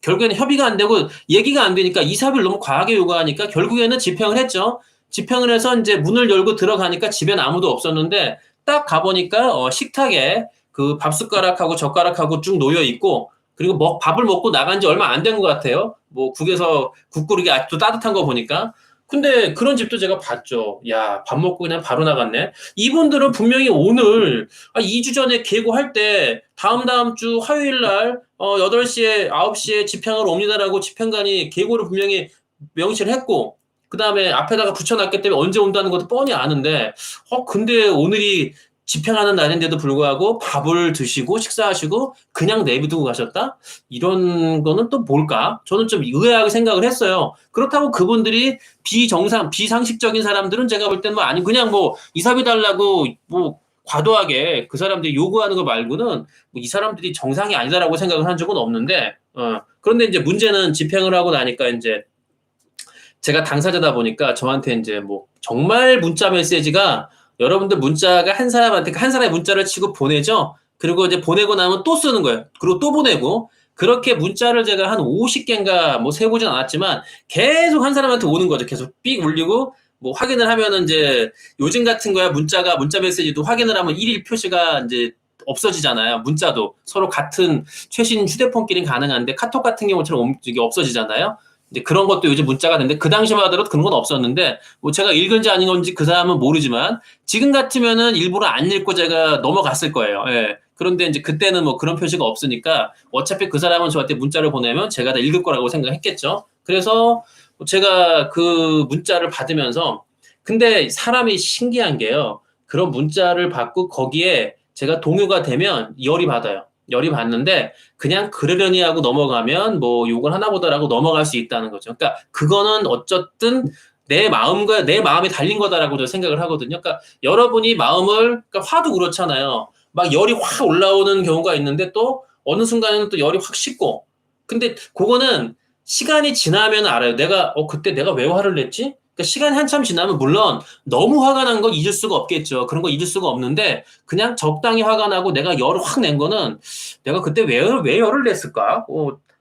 결국에는 협의가 안 되고 얘기가 안 되니까 이사비를 너무 과하게 요구하니까 결국에는 집행을 했죠. 집행을 해서 이제 문을 열고 들어가니까 집엔 아무도 없었는데 딱 가보니까 식탁에 그 밥숟가락하고 젓가락하고 쭉 놓여 있고 그리고 밥을 먹고 나간 지 얼마 안 된 것 같아요. 뭐 국에서 국그릇이 아직도 따뜻한 거 보니까. 근데 그런 집도 제가 봤죠. 야, 밥 먹고 그냥 바로 나갔네. 이분들은 분명히 오늘 2주 전에 계고할 때 다음 주 화요일 날 8시에 9시에 집행하러 옵니다라고 집행관이 계고를 분명히 명시를 했고 그다음에 앞에다가 붙여놨기 때문에 언제 온다는 것도 뻔히 아는데 근데 오늘이 집행하는 날인데도 불구하고 밥을 드시고 식사하시고 그냥 내비두고 가셨다? 이런 거는 또 뭘까? 저는 좀 의아하게 생각을 했어요. 그렇다고 그분들이 비상식적인 사람들은 제가 볼 때는 아니 그냥 뭐 이사비 달라고 뭐 과도하게 그 사람들이 요구하는 거 말고는 뭐 이 사람들이 정상이 아니다라고 생각을 한 적은 없는데 그런데 이제 문제는 집행을 하고 나니까 이제 제가 당사자다 보니까 저한테 이제 뭐 정말 문자 메시지가 여러분들 문자가 한 사람의 문자를 치고 보내죠. 그리고 이제 보내고 나면 또 쓰는 거예요. 그리고 또 보내고 그렇게 문자를 제가 한 50개인가 뭐 세보진 않았지만 계속 한 사람한테 오는 거죠. 계속 삑 울리고 뭐 확인을 하면은 이제 요즘 같은 거야 문자 메시지도 확인을 하면 일일 표시가 이제 없어지잖아요. 문자도 서로 같은 최신 휴대폰끼리는 가능한데 카톡 같은 경우처럼 이게 없어지잖아요. 이제 그런 것도 요즘 문자가 되는데 그 당시만 하더라도 그런 건 없었는데 뭐 제가 읽은지 아닌 건지 그 사람은 모르지만 지금 같으면은 일부러 안 읽고 제가 넘어갔을 거예요. 예. 그런데 이제 그때는 뭐 그런 표시가 없으니까 어차피 그 사람은 저한테 문자를 보내면 제가 다 읽을 거라고 생각했겠죠. 그래서 제가 그 문자를 받으면서 근데 사람이 신기한 게요. 그런 문자를 받고 거기에 제가 동요가 되면 열이 받아요. 열이 받는데 그냥 그러려니 하고 넘어가면 뭐 욕을 하나 보다라고 넘어갈 수 있다는 거죠. 그러니까 그거는 어쨌든 내 마음과 내 마음이 달린 거다라고 저 생각을 하거든요. 그러니까 여러분이 마음을 그러니까 화도 그렇잖아요. 막 열이 확 올라오는 경우가 있는데 또 어느 순간에는 또 열이 확 식고. 근데 그거는 시간이 지나면 알아요. 내가 그때 내가 왜 화를 냈지? 그러니까 시간이 한참 지나면 물론 너무 화가 난 건 잊을 수가 없겠죠. 그런 거 잊을 수가 없는데 그냥 적당히 화가 나고 내가 열을 확 낸 거는 내가 그때 왜 열을 냈을까?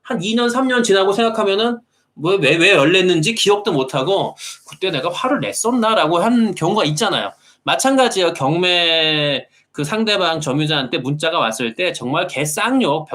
한 2년, 3년 지나고 생각하면은 왜 열 냈는지 기억도 못하고 그때 내가 화를 냈었나라고 한 경우가 있잖아요. 마찬가지예요. 경매 그 상대방 점유자한테 문자가 왔을 때 정말 개쌍욕,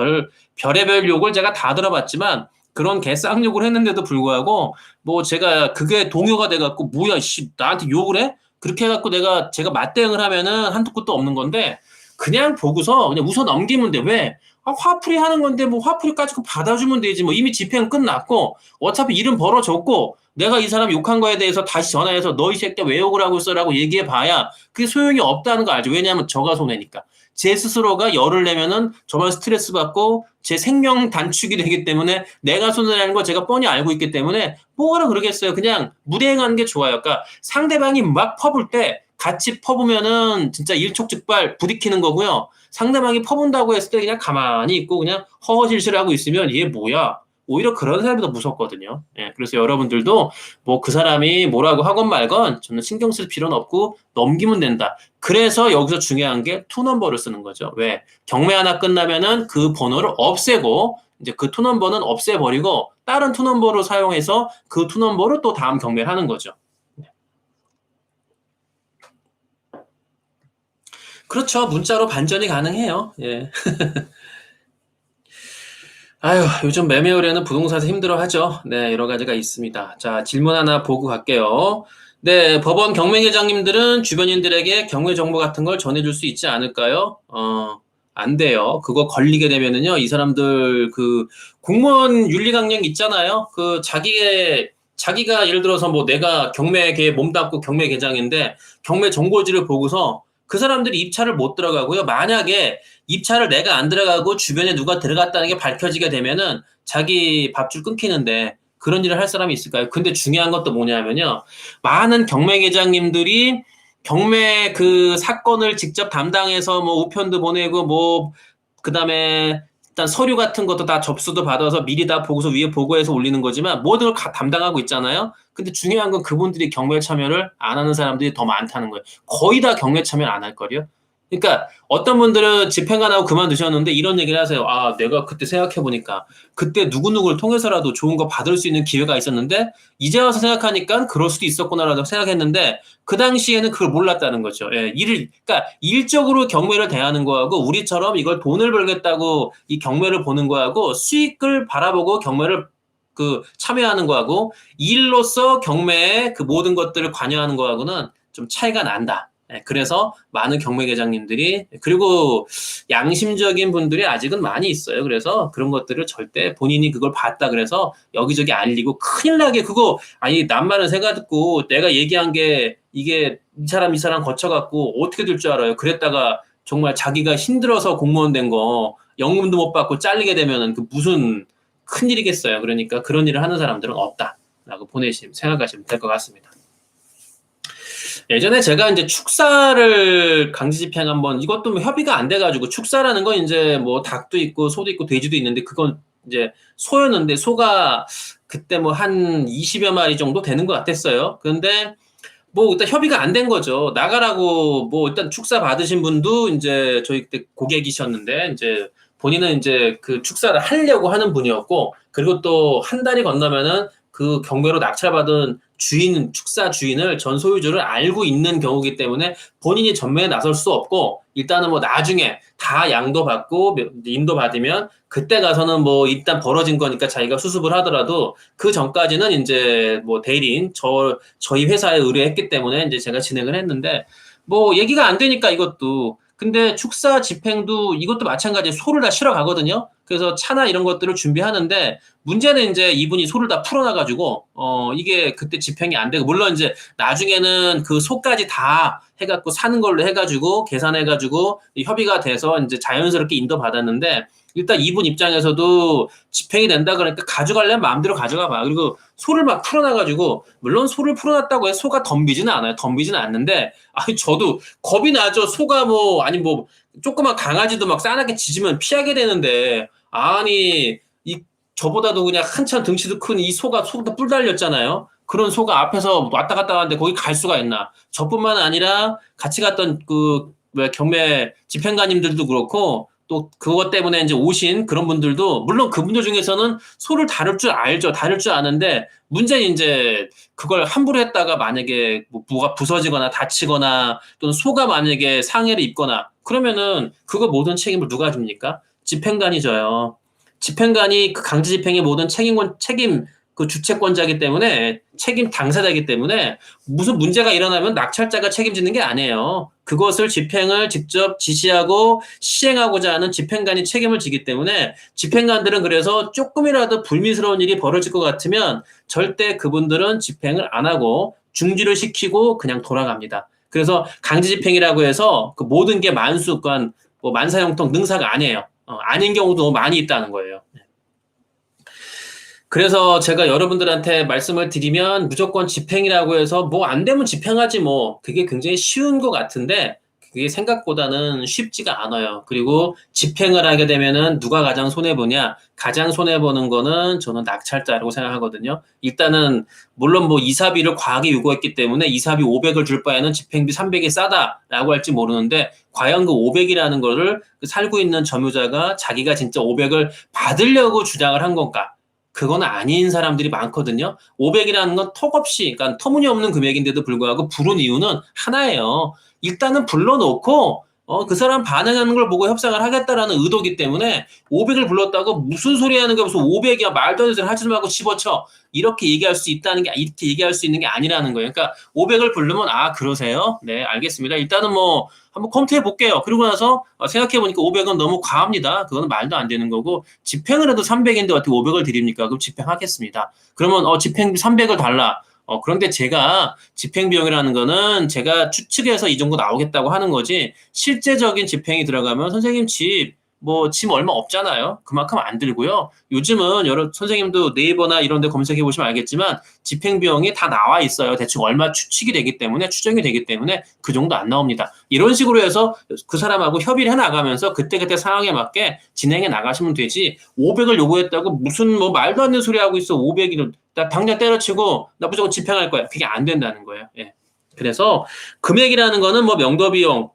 별의별 욕을 제가 다 들어봤지만 그런 개쌍욕을 했는데도 불구하고 뭐 제가 그게 동요가 돼갖고 뭐야 씨 나한테 욕을 해? 그렇게 해갖고 제가 맞대응을 하면은 한두 끝도 없는 건데 그냥 보고서 그냥 웃어 넘기면 돼. 왜? 화풀이 하는 건데 뭐 화풀이 가지고 받아주면 되지. 뭐 이미 집행은 끝났고 어차피 일은 벌어졌고 내가 이 사람 욕한 거에 대해서 다시 전화해서 너 이 새끼야 왜 욕을 하고 있어라고 얘기해 봐야 그게 소용이 없다는 거 알죠. 왜냐하면 저가 손해니까. 제 스스로가 열을 내면은 저만 스트레스 받고 제 생명 단축이 되기 때문에 내가 손해라는 걸 제가 뻔히 알고 있기 때문에 뭐하러 그러겠어요. 그냥 무대행하는 게 좋아요. 그러니까 상대방이 막 퍼볼 때 같이 퍼보면은 진짜 일촉즉발 부딪히는 거고요. 상대방이 퍼본다고 했을 때 그냥 가만히 있고 그냥 허허실실하고 있으면 얘 뭐야? 오히려 그런 사람이 더 무섭거든요. 예, 그래서 여러분들도 뭐 그 사람이 뭐라고 하건 말건 저는 신경 쓸 필요는 없고 넘기면 된다. 그래서 여기서 중요한 게 투넘버를 쓰는 거죠. 왜? 경매 하나 끝나면은 그 번호를 없애고 이제 그 투넘버는 없애버리고 다른 투넘버로 사용해서 그 투넘버로 또 다음 경매를 하는 거죠. 그렇죠. 문자로 반전이 가능해요. 예. 아유, 요즘 매매 의뢰는 부동산에서 힘들어하죠. 네, 여러 가지가 있습니다. 자, 질문 하나 보고 갈게요. 네, 법원 경매계장님들은 주변인들에게 경매 정보 같은 걸 전해줄 수 있지 않을까요? 안 돼요. 그거 걸리게 되면은요, 이 사람들 그 공무원 윤리 강령 있잖아요. 자기가 예를 들어서 뭐 내가 경매계에 몸담고 경매계장인데 경매 정보지를 보고서 그 사람들이 입찰을 못 들어가고요. 만약에 입찰을 내가 안 들어가고 주변에 누가 들어갔다는 게 밝혀지게 되면은 자기 밥줄 끊기는데 그런 일을 할 사람이 있을까요? 근데 중요한 것도 뭐냐면요. 많은 경매계장님들이 경매 그 사건을 직접 담당해서 뭐 우편도 보내고 뭐 그다음에 일단 서류 같은 것도 다 접수도 받아서 미리 다 보고서 위에 보고해서 올리는 거지만 모든 걸 담당하고 있잖아요. 근데 중요한 건 그분들이 경매 참여를 안 하는 사람들이 더 많다는 거예요. 거의 다 경매 참여를 안 할 거예요. 그러니까 어떤 분들은 집행관하고 그만두셨는데 이런 얘기를 하세요. 아, 내가 그때 생각해보니까 그때 누구누구를 통해서라도 좋은 거 받을 수 있는 기회가 있었는데 이제 와서 생각하니까 그럴 수도 있었구나라고 생각했는데 그 당시에는 그걸 몰랐다는 거죠. 예, 그러니까 일적으로 경매를 대하는 거하고 우리처럼 이걸 돈을 벌겠다고 이 경매를 보는 거하고 수익을 바라보고 경매를 그 참여하는 거하고 일로서 경매에 그 모든 것들을 관여하는 거하고는 좀 차이가 난다. 그래서 많은 경매계장님들이 그리고 양심적인 분들이 아직은 많이 있어요. 그래서 그런 것들을 절대 본인이 그걸 봤다 그래서 여기저기 알리고 큰일 나게 그거 아니 남말은 새가 듣고 내가 얘기한 게 이게 이 사람 거쳐갖고 어떻게 될 줄 알아요. 그랬다가 정말 자기가 힘들어서 공무원 된 거 연금도 못 받고 잘리게 되면은 그 무슨 큰일이겠어요. 그러니까 그런 일을 하는 사람들은 없다라고 생각하시면 될 것 같습니다. 예전에 제가 이제 축사를 강제 집행 한번 이것도 뭐 협의가 안 돼가지고 축사라는 건 이제 뭐 닭도 있고 소도 있고 돼지도 있는데 그건 이제 소였는데 소가 그때 뭐 한 20여 마리 정도 되는 것 같았어요. 그런데 뭐 일단 협의가 안 된 거죠. 나가라고 뭐 일단 축사 받으신 분도 이제 저희 그때 고객이셨는데 이제 본인은 이제 그 축사를 하려고 하는 분이었고 그리고 또 한 달이 건너면은 그 경매로 낙찰받은 주인, 축사 주인을 전 소유주를 알고 있는 경우이기 때문에 본인이 전매에 나설 수 없고 일단은 뭐 나중에 다 양도 받고 임도 받으면 그때 가서는 뭐 일단 벌어진 거니까 자기가 수습을 하더라도 그 전까지는 이제 뭐 대리인 저희 회사에 의뢰했기 때문에 이제 제가 진행을 했는데 뭐 얘기가 안 되니까 이것도 근데 축사 집행도 이것도 마찬가지로 소를 다 실어 가거든요. 그래서 차나 이런 것들을 준비하는데 문제는 이제 이분이 소를 다 풀어놔가지고 이게 그때 집행이 안 되고 물론 이제 나중에는 그 소까지 다 해갖고 사는 걸로 해가지고 계산해가지고 협의가 돼서 이제 자연스럽게 인도받았는데 일단 이분 입장에서도 집행이 된다 그러니까 가져가려면 마음대로 가져가 봐. 그리고 소를 막 풀어놔가지고 물론 소를 풀어놨다고 해서 소가 덤비지는 않아요. 덤비지는 않는데 아니 저도 겁이 나죠. 소가 뭐 아니 뭐 조그만 강아지도 막 싸납게 짖으면 피하게 되는데 아니 이 저보다도 그냥 한참 등치도 큰 이 소보다 뿔 달렸잖아요. 그런 소가 앞에서 왔다 갔다 하는데 거기 갈 수가 있나? 저뿐만 아니라 같이 갔던 그 경매 집행관님들도 그렇고 또 그것 때문에 이제 오신 그런 분들도 물론 그분들 중에서는 소를 다룰 줄 알죠. 다룰 줄 아는데 문제는 이제 그걸 함부로 했다가 만약에 뭐가 부서지거나 다치거나 또는 소가 만약에 상해를 입거나 그러면은 그거 모든 책임을 누가 줍니까? 집행관이 져요. 집행관이 그 강제 집행의 모든 책임 그 주체권자이기 때문에 책임 당사자이기 때문에 무슨 문제가 일어나면 낙찰자가 책임지는 게 아니에요. 그것을 집행을 직접 지시하고 시행하고자 하는 집행관이 책임을 지기 때문에 집행관들은 그래서 조금이라도 불미스러운 일이 벌어질 것 같으면 절대 그분들은 집행을 안 하고 중지를 시키고 그냥 돌아갑니다. 그래서 강제 집행이라고 해서 그 모든 게 만수관, 뭐 만사형통 능사가 아니에요. 아닌 경우도 많이 있다는 거예요. 그래서 제가 여러분들한테 말씀을 드리면 무조건 집행이라고 해서 뭐 안 되면 집행하지 뭐 그게 굉장히 쉬운 것 같은데 그게 생각보다는 쉽지가 않아요. 그리고 집행을 하게 되면은 누가 가장 손해보냐? 가장 손해보는 거는 저는 낙찰자라고 생각하거든요. 일단은 물론 뭐 이사비를 과하게 요구했기 때문에 이사비 500을 줄 바에는 집행비 300이 싸다라고 할지 모르는데 과연 그 500이라는 거를 살고 있는 점유자가 자기가 진짜 500을 받으려고 주장을 한 건가? 그건 아닌 사람들이 많거든요. 500이라는 건 턱없이, 그러니까 터무니없는 금액인데도 불구하고 부른 이유는 하나예요. 일단은 불러놓고, 그 사람 반응하는 걸 보고 협상을 하겠다라는 의도기 때문에 500을 불렀다고 무슨 소리 하는 게 무슨 500이야 말도 안 되는 소리 하지 말고 집어쳐. 이렇게 얘기할 수 있다는 게, 이렇게 얘기할 수 있는 게 아니라는 거예요. 그러니까 500을 부르면, 아, 그러세요? 네, 알겠습니다. 일단은 뭐, 한번 컴퓨터해 볼게요. 그러고 나서 생각해 보니까 500은 너무 과합니다. 그거는 말도 안 되는 거고 집행을 해도 300인데 어떻게 500을 드립니까? 그럼 집행하겠습니다. 그러면 집행비 300을 달라. 그런데 제가 집행 비용이라는 거는 제가 추측해서 이 정도 나오겠다고 하는 거지 실제적인 집행이 들어가면 선생님 짐 얼마 없잖아요. 그만큼 안 들고요. 요즘은 여러 선생님도 네이버나 이런 데 검색해 보시면 알겠지만 집행 비용이 다 나와 있어요. 대충 얼마 추측이 되기 때문에 추정이 되기 때문에 그 정도 안 나옵니다. 이런 식으로 해서 그 사람하고 협의를 해 나가면서 그때그때 상황에 맞게 진행해 나가시면 되지 500을 요구했다고 무슨 뭐 말도 안 되는 소리 하고 있어. 500이면 나 당장 때려치고 나 무조건 집행할 거야. 그게 안 된다는 거예요. 예. 그래서 금액이라는 거는 뭐 명도비용,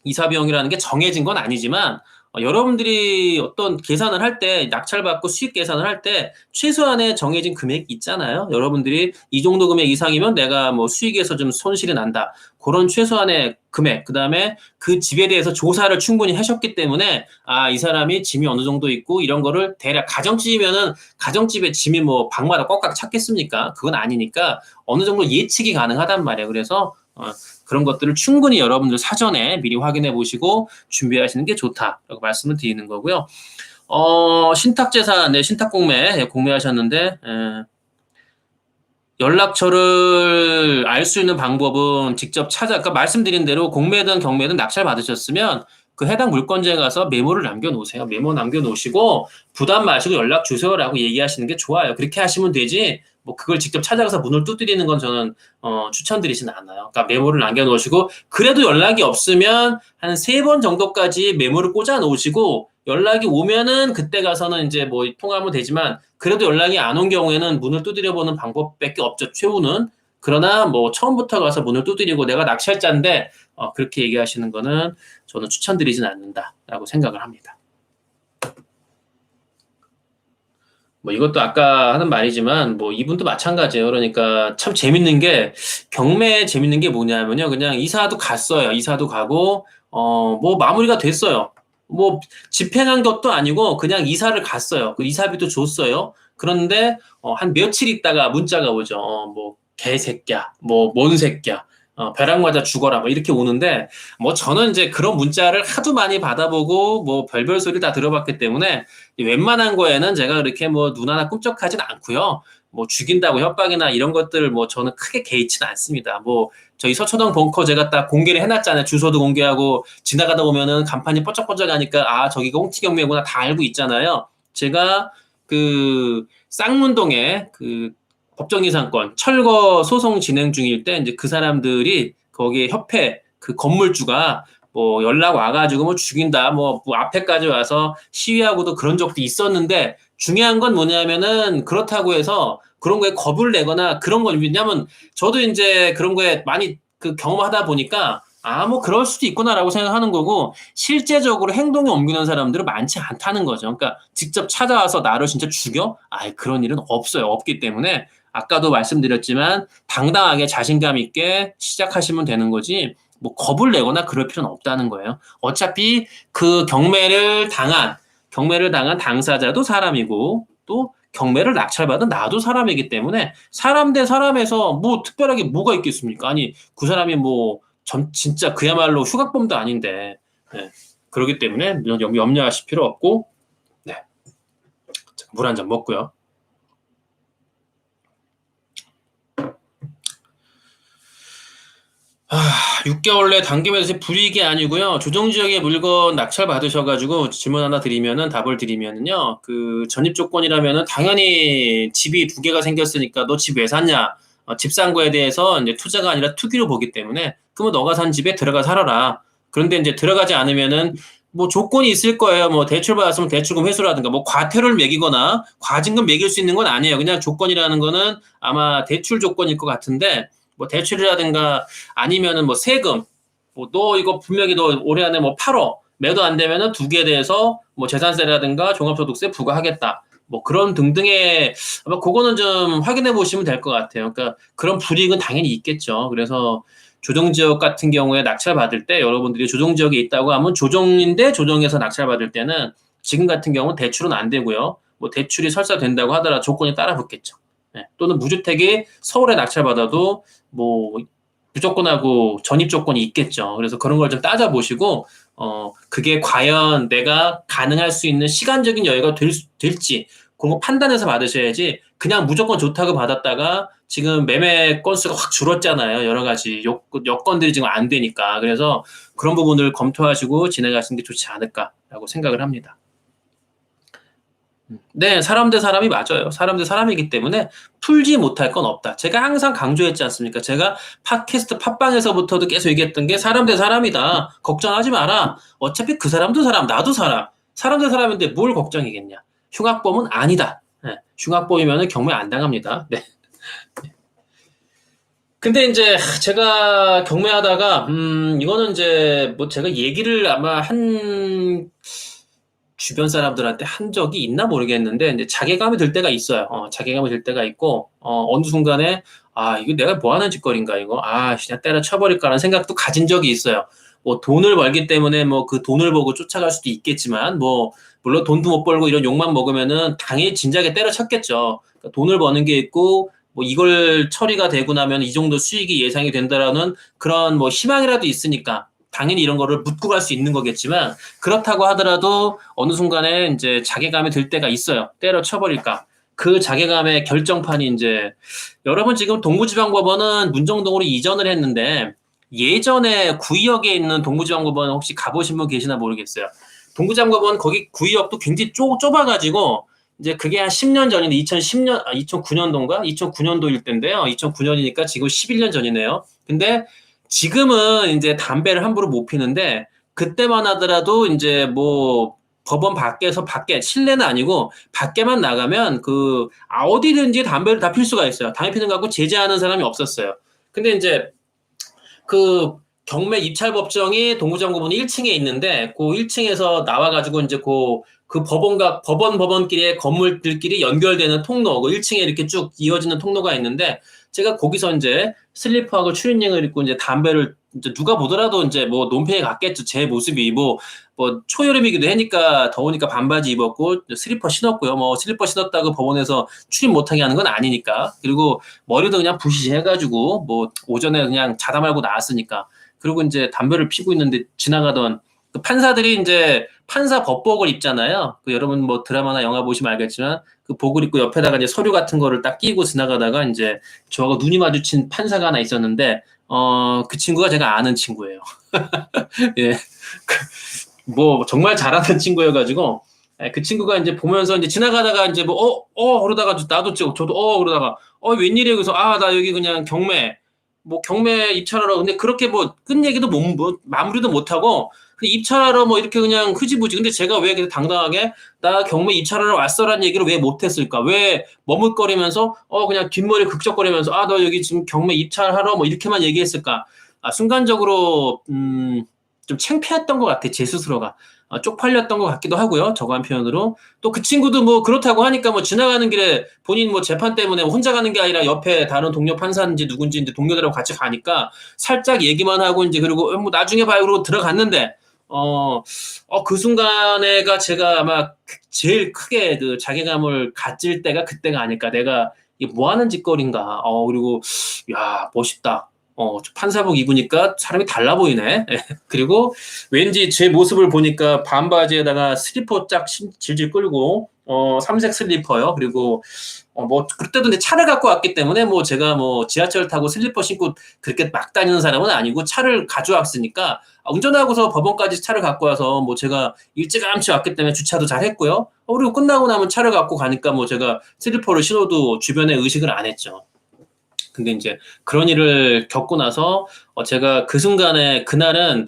이사비용이라는 게 정해진 건 아니지만 여러분들이 어떤 계산을 할 때, 낙찰받고 수익 계산을 할 때 최소한의 정해진 금액이 있잖아요. 여러분들이 이 정도 금액 이상이면 내가 뭐 수익에서 좀 손실이 난다. 그런 최소한의 금액, 그 다음에 그 집에 대해서 조사를 충분히 하셨기 때문에 아, 이 사람이 짐이 어느 정도 있고 이런 거를 대략 가정집이면은 가정집에 짐이 뭐 방마다 꽉꽉 찼겠습니까? 그건 아니니까 어느 정도 예측이 가능하단 말이에요. 그래서 그런 것들을 충분히 여러분들 사전에 미리 확인해 보시고 준비하시는 게 좋다라고 말씀을 드리는 거고요. 신탁재산, 네, 신탁공매, 공매하셨는데, 연락처를 알 수 있는 방법은 직접 그러니까 말씀드린 대로 공매든 경매든 낙찰 받으셨으면 그 해당 물건지에 가서 메모를 남겨놓으세요. 메모 남겨놓으시고 부담 마시고 연락 주세요라고 얘기하시는 게 좋아요. 그렇게 하시면 되지 뭐 그걸 직접 찾아가서 문을 두드리는 건 저는 추천드리진 않아요. 그러니까 메모를 남겨놓으시고 그래도 연락이 없으면 한 3번 정도까지 메모를 꽂아 놓으시고 연락이 오면은 그때 가서는 이제 뭐 통화하면 되지만 그래도 연락이 안 온 경우에는 문을 두드려보는 방법밖에 없죠. 최후는. 그러나 뭐 처음부터 가서 문을 두드리고 내가 낙찰자인데 그렇게 얘기하시는 거는 저는 추천드리진 않는다라고 생각을 합니다. 뭐 이것도 아까 하는 말이지만 뭐 이분도 마찬가지예요. 그러니까 참 재밌는 게 경매 재밌는 게 뭐냐면요. 그냥 이사도 갔어요. 이사도 가고 뭐 마무리가 됐어요. 뭐 집행한 것도 아니고 그냥 이사를 갔어요. 그 이사비도 줬어요. 그런데 한 며칠 있다가 문자가 오죠. 뭐 개새끼야, 뭐 뭔 새끼야, 벼락 맞아 죽어라, 뭐 이렇게 오는데 뭐 저는 이제 그런 문자를 하도 많이 받아보고 뭐 별별 소리 다 들어봤기 때문에 웬만한 거에는 제가 그렇게 뭐 눈 하나 꿈쩍하진 않고요. 뭐 죽인다고 협박이나 이런 것들 뭐 저는 크게 개의치는 않습니다. 뭐 저희 서초동 벙커 제가 딱 공개를 해놨잖아요. 주소도 공개하고 지나가다 보면은 간판이 뻐쩍뻐쩍하니까 아 저기가 홍티경매구나 다 알고 있잖아요. 제가 그 쌍문동에 그 법정이상권 철거 소송 진행 중일 때 이제 그 사람들이 거기에 협회 그 건물주가 뭐 연락 와가지고 뭐 죽인다 뭐 앞에까지 와서 시위하고도 그런 적도 있었는데 중요한 건 뭐냐면은 그렇다고 해서 그런 거에 겁을 내거나 그런 건 왜냐면 저도 이제 그런 거에 많이 그 경험하다 보니까 아, 뭐 그럴 수도 있구나라고 생각하는 거고 실제적으로 행동에 옮기는 사람들은 많지 않다는 거죠. 그러니까 직접 찾아와서 나를 진짜 죽여? 아, 그런 일은 없어요. 없기 때문에 아까도 말씀드렸지만 당당하게 자신감 있게 시작하시면 되는 거지 뭐 겁을 내거나 그럴 필요는 없다는 거예요. 어차피 그 경매를 당한 당사자도 사람이고 또 경매를 낙찰받은 나도 사람이기 때문에 사람 대 사람에서 뭐 특별하게 뭐가 있겠습니까? 아니 그 사람이 뭐 진짜 그야말로 흉악범도 아닌데 네. 그렇기 때문에 염려하실 필요 없고 네. 물 한 잔 먹고요. 6개월 내 단기매도세 불이익이 아니고요. 조정지역에 물건 낙찰 받으셔가지고 질문 하나 드리면은 답을 드리면은요. 그 전입 조건이라면은 당연히 집이 두 개가 생겼으니까 너 집 왜 샀냐? 집 산 거에 대해서 이제 투자가 아니라 투기로 보기 때문에 그러면 너가 산 집에 들어가 살아라. 그런데 이제 들어가지 않으면은 뭐 조건이 있을 거예요. 뭐 대출 받았으면 대출금 회수라든가 뭐 과태료를 매기거나 과징금 매길 수 있는 건 아니에요. 그냥 조건이라는 거는 아마 대출 조건일 것 같은데 뭐 대출이라든가 아니면은 뭐 세금, 뭐 너 이거 분명히 너 올해 안에 뭐 팔어 매도 안 되면은 두 개에 대해서 뭐 재산세라든가 종합소득세 부과하겠다. 뭐 그런 등등의 아마 그거는 좀 확인해 보시면 될 것 같아요. 그러니까 그런 불이익은 당연히 있겠죠. 그래서 조정지역 같은 경우에 낙찰 받을 때 여러분들이 조정지역에 있다고 하면 조정인데 조정에서 낙찰 받을 때는 지금 같은 경우는 대출은 안 되고요. 뭐 대출이 설사 된다고 하더라도 조건이 따라 붙겠죠. 네. 또는 무주택이 서울에 낙찰받아도 뭐 무조건하고 전입 조건이 있겠죠. 그래서 그런 걸 좀 따져보시고 그게 과연 내가 가능할 수 있는 시간적인 여유가 될지 그런 거 판단해서 받으셔야지 그냥 무조건 좋다고 받았다가 지금 매매 건수가 확 줄었잖아요. 여러 가지 여건들이 지금 안 되니까. 그래서 그런 부분을 검토하시고 진행하시는 게 좋지 않을까라고 생각을 합니다. 네, 사람 대 사람이 맞아요. 사람 대 사람이기 때문에 풀지 못할 건 없다. 제가 항상 강조했지 않습니까? 제가 팟캐스트 팟빵에서부터도 계속 얘기했던 게 사람 대 사람이다. 걱정하지 마라. 어차피 그 사람도 사람, 나도 사람. 사람 대 사람인데 뭘 걱정이겠냐. 흉악범은 아니다. 네, 흉악범이면 경매 안 당합니다. 네. 근데 이제 제가 경매하다가 이거는 이제 뭐 제가 얘기를 아마 한 주변 사람들한테 한 적이 있나 모르겠는데 이제 자괴감이 들 때가 있어요. 자괴감이 들 때가 있고 어느 순간에 아 이거 내가 뭐 하는 짓거리인가 이거 그냥 때려쳐버릴까라는 생각도 가진 적이 있어요. 뭐 돈을 벌기 때문에 뭐 그 돈을 보고 쫓아갈 수도 있겠지만 뭐 물론 돈도 못 벌고 이런 욕만 먹으면은 당연히 진작에 때려쳤겠죠. 그러니까 돈을 버는 게 있고 뭐 이걸 처리가 되고 나면 이 정도 수익이 예상이 된다라는 그런 뭐 희망이라도 있으니까 당연히 이런 거를 묻고 갈 수 있는 거겠지만 그렇다고 하더라도 어느 순간에 이제 자괴감이 들 때가 있어요. 때려쳐버릴까. 그 자괴감의 결정판이 이제 여러분 지금 동부지방법원은 문정동으로 이전을 했는데 예전에 구의역에 있는 동부지방법원 혹시 가보신 분 계시나 모르겠어요. 동부지방법원 거기 구의역도 굉장히 좁아가지고 이제 그게 한 10년 전인데 2009년도인가? 2009년도일 때인데요. 2009년이니까 지금 11년 전이네요. 근데 지금은 이제 담배를 함부로 못 피는데 그때만 하더라도 이제 뭐 법원 밖에 실내는 아니고 밖에만 나가면 그 어디든지 담배를 다 필 수가 있어요. 담배 피는 거 갖고 제재하는 사람이 없었어요. 근데 이제 그 경매 입찰 법정이 동부장고분 1층에 있는데 그 1층에서 나와가지고 이제 그 법원끼리의 건물들끼리 연결되는 통로, 그 1층에 이렇게 쭉 이어지는 통로가 있는데 제가 거기서 이제 슬리퍼하고 추리닝을 입고 이제 담배를 이제 누가 보더라도 이제 뭐 논팽이 같겠죠. 제 모습이 뭐 초여름이기도 하니까 더우니까 반바지 입었고 슬리퍼 신었고요. 뭐 슬리퍼 신었다고 법원에서 출입 못하게 하는 건 아니니까. 그리고 머리도 그냥 부시시 해가지고 뭐 오전에 그냥 자다 말고 나왔으니까. 그리고 이제 담배를 피고 있는데 지나가던 그 판사들이 이제 판사 법복을 입잖아요. 그 여러분 뭐 드라마나 영화 보시면 알겠지만 그 복을 입고 옆에다가 이제 서류 같은 거를 딱 끼고 지나가다가 이제 저하고 눈이 마주친 판사가 하나 있었는데 그 친구가 제가 아는 친구예요. 예. 뭐 정말 잘하는 친구여가지고 그 친구가 이제 보면서 이제 지나가다가 이제 그러다가 저도 그러다가 웬일이야 그래서 나 여기 그냥 경매 입찰하러 근데 그렇게 뭐 끝 얘기도 뭐 마무리도 못하고 입찰하러 뭐 이렇게 그냥 흐지부지 근데 제가 왜 그렇게 당당하게 나 경매 입찰하러 왔어라는 얘기를 왜 못했을까 왜 머뭇거리면서 그냥 뒷머리 극적거리면서 너 여기 지금 경매 입찰하러 뭐 이렇게만 얘기했을까 순간적으로 좀 창피했던 것 같아 제 스스로가 쪽팔렸던 것 같기도 하고요. 저거 한편으로 또 그 친구도 뭐 그렇다고 하니까 뭐 지나가는 길에 본인 뭐 재판 때문에 혼자 가는 게 아니라 옆에 다른 동료 판사인지 누군지 이제 동료들하고 같이 가니까 살짝 얘기만 하고 이제 그리고 뭐 나중에 봐요 그러고 들어갔는데 그 순간에가 제가 아마 제일 크게 그 자괴감을 가질 때가 그때가 아닐까 내가 이게 뭐 하는 짓거리인가 그리고 야 멋있다. 판사복 입으니까 사람이 달라 보이네. 그리고 왠지 제 모습을 보니까 반바지에다가 슬리퍼 쫙 질질 끌고, 삼색 슬리퍼요. 그리고, 뭐, 그때도 이제 차를 갖고 왔기 때문에 뭐 제가 뭐 지하철 타고 슬리퍼 신고 그렇게 막 다니는 사람은 아니고 차를 가져왔으니까 운전하고서 법원까지 차를 갖고 와서 뭐 제가 일찌감치 왔기 때문에 주차도 잘 했고요. 그리고 끝나고 나면 차를 갖고 가니까 뭐 제가 슬리퍼를 신어도 주변에 의식을 안 했죠. 근데 이제 그런 일을 겪고 나서 제가 그 순간에 그날은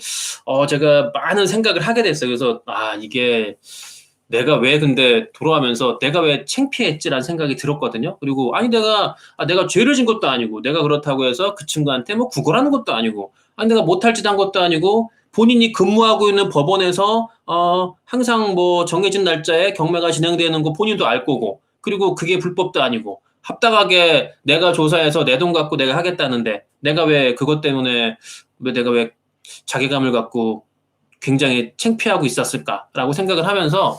제가 많은 생각을 하게 됐어요. 그래서 이게 내가 왜 근데 돌아가면서 내가 왜 창피했지라는 생각이 들었거든요. 그리고 내가 죄를 진 것도 아니고 내가 그렇다고 해서 그 친구한테 뭐 구걸하는 것도 아니고 내가 못할 짓 한 것도 아니고 본인이 근무하고 있는 법원에서 항상 뭐 정해진 날짜에 경매가 진행되는 거 본인도 알 거고 그리고 그게 불법도 아니고 합당하게 내가 조사해서 내 돈 갖고 내가 하겠다는데 내가 왜 그것 때문에 내가 왜 자괴감을 갖고 굉장히 창피하고 있었을까라고 생각을 하면서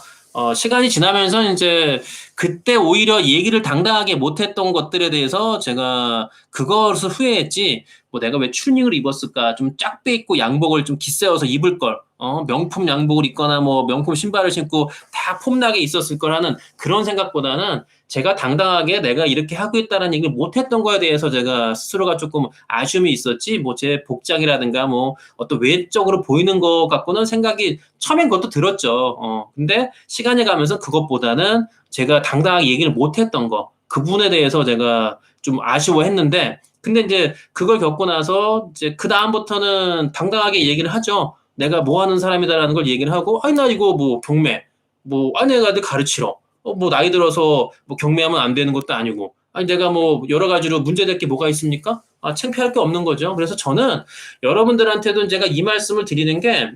시간이 지나면서 이제 그때 오히려 얘기를 당당하게 못했던 것들에 대해서 제가 그것을 후회했지 뭐 내가 왜 추닝을 입었을까 좀 짝배 입고 양복을 좀 기세워서 입을 걸 명품 양복을 입거나 뭐 명품 신발을 신고 다 폼나게 있었을 거라는 그런 생각보다는 제가 당당하게 내가 이렇게 하고 있다는 얘기를 못했던 거에 대해서 제가 스스로가 조금 아쉬움이 있었지 뭐 제 복장이라든가 뭐 어떤 외적으로 보이는 것 갖고는 생각이 처음엔 그것도 들었죠. 근데 시간이 가면서 그것보다는 제가 당당하게 얘기를 못했던 거 그 부분에 대해서 제가 좀 아쉬워했는데 근데 이제 그걸 겪고 나서 이제 그 다음부터는 당당하게 얘기를 하죠. 내가 뭐 하는 사람이다라는 걸 얘기를 하고 나 이거 뭐 경매 내가 가르치러 뭐 나이 들어서 뭐 경매하면 안 되는 것도 아니고 내가 뭐 여러 가지로 문제될 게 뭐가 있습니까? 창피할 게 없는 거죠. 그래서 저는 여러분들한테도 제가 이 말씀을 드리는 게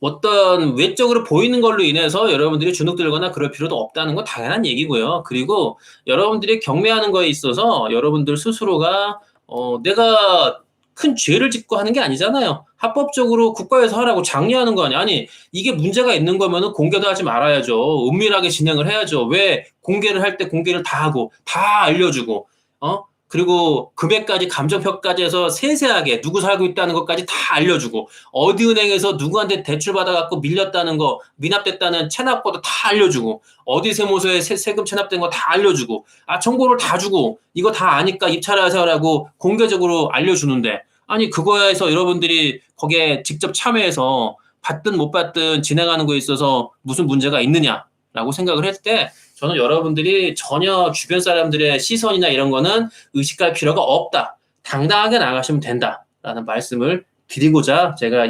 어떤 외적으로 보이는 걸로 인해서 여러분들이 주눅 들거나 그럴 필요도 없다는 건 당연한 얘기고요. 그리고 여러분들이 경매하는 거에 있어서 여러분들 스스로가 내가 큰 죄를 짓고 하는 게 아니잖아요. 합법적으로 국가에서 하라고 장려하는 거 아니야. 아니 이게 문제가 있는 거면은 공개도 하지 말아야죠. 은밀하게 진행을 해야죠. 왜 공개를 할 때 공개를 다 하고 다 알려주고 그리고 금액까지 감정평가까지 해서 세세하게 누구 살고 있다는 것까지 다 알려주고 어디 은행에서 누구한테 대출 받아갖고 밀렸다는 거 미납됐다는 체납번호 다 알려주고 어디 세무서에 세금 체납된 거 다 알려주고 정보를 다 주고 이거 다 아니까 입찰하세요라고 공개적으로 알려주는데 아니 그거에서 여러분들이 거기에 직접 참여해서 받든 못 받든 진행하는 거에 있어서 무슨 문제가 있느냐라고 생각을 했을 때 저는 여러분들이 전혀 주변 사람들의 시선이나 이런 거는 의식할 필요가 없다. 당당하게 나가시면 된다라는 말씀을 드리고자 제가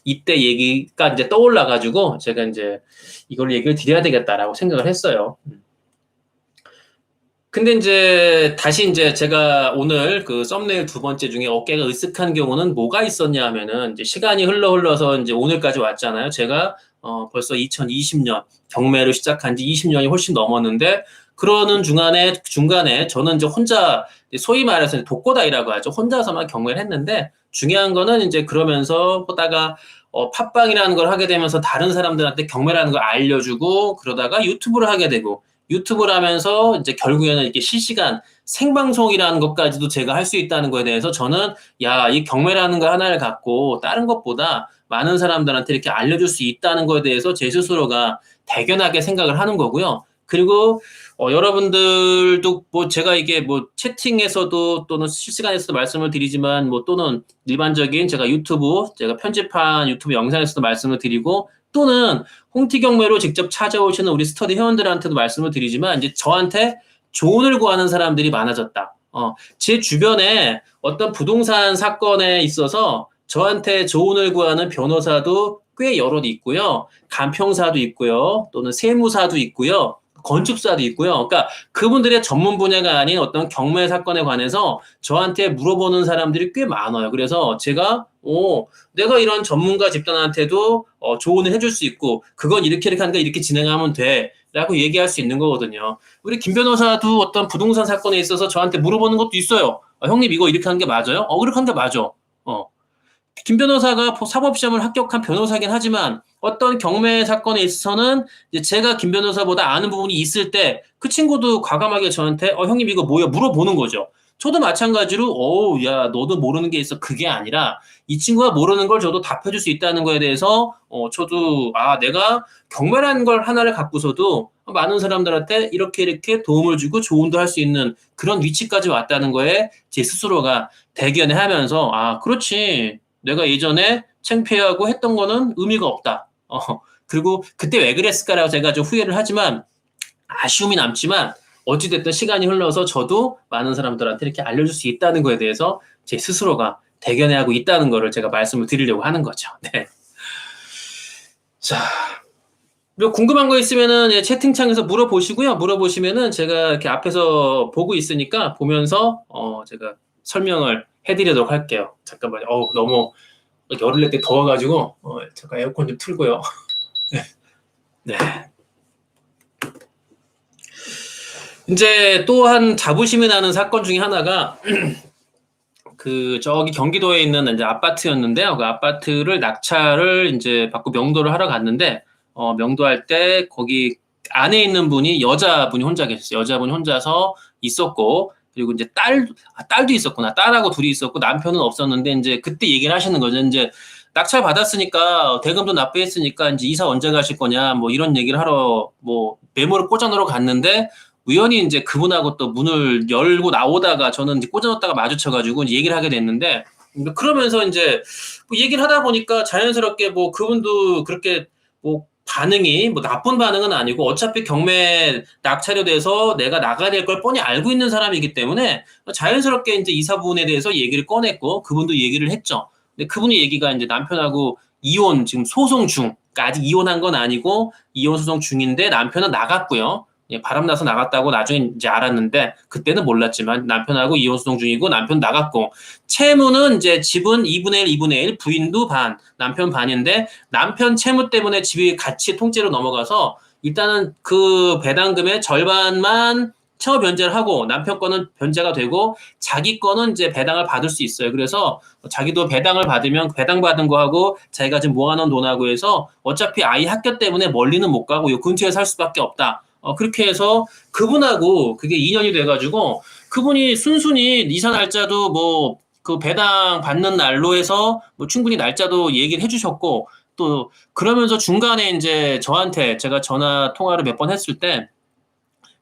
이때 얘기가 이제 떠올라가지고 제가 이제 이걸 얘기를 드려야 되겠다라고 생각을 했어요. 근데 이제 다시 이제 제가 오늘 그 썸네일 두 번째 중에 어깨가 으쓱한 경우는 뭐가 있었냐 하면은 이제 시간이 흘러서 이제 오늘까지 왔잖아요. 제가 벌써 2020년 경매를 시작한 지 20년이 훨씬 넘었는데 그러는 중간에 저는 이제 혼자 소위 말해서 독고다이라고 하죠. 혼자서만 경매를 했는데 중요한 거는 이제 그러면서 하다가 팟빵이라는 걸 하게 되면서 다른 사람들한테 경매라는 걸 알려주고 그러다가 유튜브를 하게 되고 유튜브를 하면서 이제 결국에는 이렇게 실시간 생방송이라는 것까지도 제가 할 수 있다는 거에 대해서 저는 야, 이 경매라는 거 하나를 갖고 다른 것보다 많은 사람들한테 이렇게 알려줄 수 있다는 거에 대해서 제 스스로가 대견하게 생각을 하는 거고요. 그리고 여러분들도 뭐 제가 이게 뭐 채팅에서도 또는 실시간에서도 말씀을 드리지만 뭐 또는 일반적인 제가 편집한 유튜브 영상에서도 말씀을 드리고 또는 홍티 경매로 직접 찾아오시는 우리 스터디 회원들한테도 말씀을 드리지만 이제 저한테 조언을 구하는 사람들이 많아졌다. 제 주변에 어떤 부동산 사건에 있어서 저한테 조언을 구하는 변호사도 꽤 여럿 있고요. 간평사도 있고요. 또는 세무사도 있고요. 건축사도 있고요. 그러니까 그분들의 전문 분야가 아닌 어떤 경매 사건에 관해서 저한테 물어보는 사람들이 꽤 많아요. 그래서 제가 내가 이런 전문가 집단한테도 조언을 해줄 수 있고 그건 이렇게 하니까 이렇게 진행하면 돼. 라고 얘기할 수 있는 거거든요. 우리 김 변호사도 어떤 부동산 사건에 있어서 저한테 물어보는 것도 있어요. 형님 이거 이렇게 하는 게 맞아요? 그렇게 하는 게 맞아. 김 변호사가 사법시험을 합격한 변호사긴 하지만 어떤 경매 사건에 있어서는 이제 제가 김 변호사보다 아는 부분이 있을 때 그 친구도 과감하게 저한테 형님 이거 뭐야 물어보는 거죠. 저도 마찬가지로 야 너도 모르는 게 있어 그게 아니라 이 친구가 모르는 걸 저도 답해줄 수 있다는 거에 대해서 저도 내가 경매라는 걸 하나를 갖고서도 많은 사람들한테 이렇게 도움을 주고 조언도 할 수 있는 그런 위치까지 왔다는 거에 제 스스로가 대견해하면서 그렇지 내가 예전에 창피하고 했던 거는 의미가 없다. 그리고 그때 왜 그랬을까라고 제가 좀 후회를 하지만 아쉬움이 남지만 어찌됐든 시간이 흘러서 저도 많은 사람들한테 이렇게 알려줄 수 있다는 거에 대해서 제 스스로가 대견해하고 있다는 거를 제가 말씀을 드리려고 하는 거죠. 네. 자, 그리고 궁금한 거 있으면은 채팅창에서 물어보시고요. 물어보시면은 제가 이렇게 앞에서 보고 있으니까 보면서 제가 설명을 해드리도록 할게요. 잠깐만요. 너무 열흘 낼 때 더워가지고 잠깐 에어컨 좀 틀고요. 네. 이제 또 한 자부심이 나는 사건 중에 하나가 저기 경기도에 있는 이제 아파트였는데요. 그 아파트를 낙찰을 이제 받고 명도를 하러 갔는데 명도할 때 거기 안에 있는 분이 여자분이 혼자 계셨어요. 여자분이 혼자서 있었고 그리고 이제 딸도 있었구나. 딸하고 둘이 있었고 남편은 없었는데 이제 그때 얘기를 하시는 거죠. 이제 낙찰 받았으니까 대금도 납부했으니까 이제 이사 언제 가실 거냐 뭐 이런 얘기를 하러 뭐 메모를 꽂아놓으러 갔는데 우연히 이제 그분하고 또 문을 열고 나오다가 저는 이제 꽂아놓다가 마주쳐가지고 이제 얘기를 하게 됐는데 그러면서 이제 뭐 얘기를 하다 보니까 자연스럽게 뭐 그분도 그렇게 뭐 반응이 뭐 나쁜 반응은 아니고 어차피 경매 낙찰에 대해서 내가 나가야 될 걸 뻔히 알고 있는 사람이기 때문에 자연스럽게 이제 이사분에 대해서 얘기를 꺼냈고 그분도 얘기를 했죠. 근데 그분의 얘기가 이제 남편하고 이혼 지금 소송 중, 그러니까 아직 이혼한 건 아니고 이혼 소송 중인데 남편은 나갔고요. 바람나서 나갔다고 나중에 이제 알았는데 그때는 몰랐지만 남편하고 이혼 소송 중이고 남편 나갔고 채무는 이제 집은 2분의 1, 2분의 1, 부인도 반, 남편 반인데 남편 채무 때문에 집이 같이 통째로 넘어가서 일단은 그 배당금의 절반만 채무 변제를 하고 남편 거는 변제가 되고 자기 거는 이제 배당을 받을 수 있어요. 그래서 자기도 배당을 받으면 배당 받은 거하고 자기가 지금 모아놓은 돈하고 해서 어차피 아이 학교 때문에 멀리는 못 가고 요 근처에 살 수밖에 없다. 그렇게 해서 그분하고 그게 2년이 돼가지고 그분이 순순히 이사 날짜도 뭐 그 배당 받는 날로 해서 뭐 충분히 날짜도 얘기를 해주셨고 또 그러면서 중간에 이제 저한테 제가 전화 통화를 몇 번 했을 때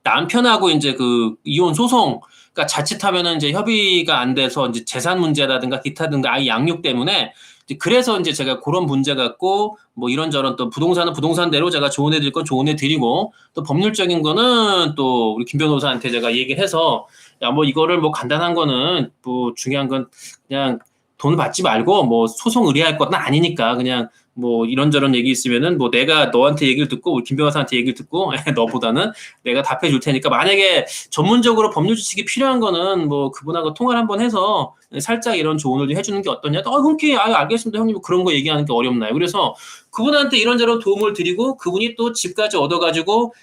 남편하고 이제 그 이혼 소송 그러니까 자칫하면은 이제 협의가 안 돼서 이제 재산 문제라든가 기타 등등 아이 양육 때문에 그래서 이제 제가 그런 문제 갖고 뭐 이런저런 또 부동산은 부동산대로 제가 조언해 드릴 건 조언해 드리고 또 법률적인 거는 또 우리 김 변호사한테 제가 얘기를 해서 야 뭐 이거를 뭐 간단한 거는 뭐 중요한 건 그냥 돈 받지 말고 뭐 소송 의뢰할 건 아니니까 그냥 뭐 이런저런 얘기 있으면은 뭐 내가 너한테 얘기를 듣고 우리 김 변호사한테 얘기를 듣고 너보다는 내가 답해 줄 테니까 만약에 전문적으로 법률 지식이 필요한 거는 뭐 그분하고 통화를 한번 해서 살짝 이런 조언을 좀 해주는 게 어떠냐? 흔쾌히 알겠습니다 형님 그런 거 얘기하는 게 어렵나요? 그래서 그분한테 이런저런 도움을 드리고 그분이 또 집까지 얻어가지고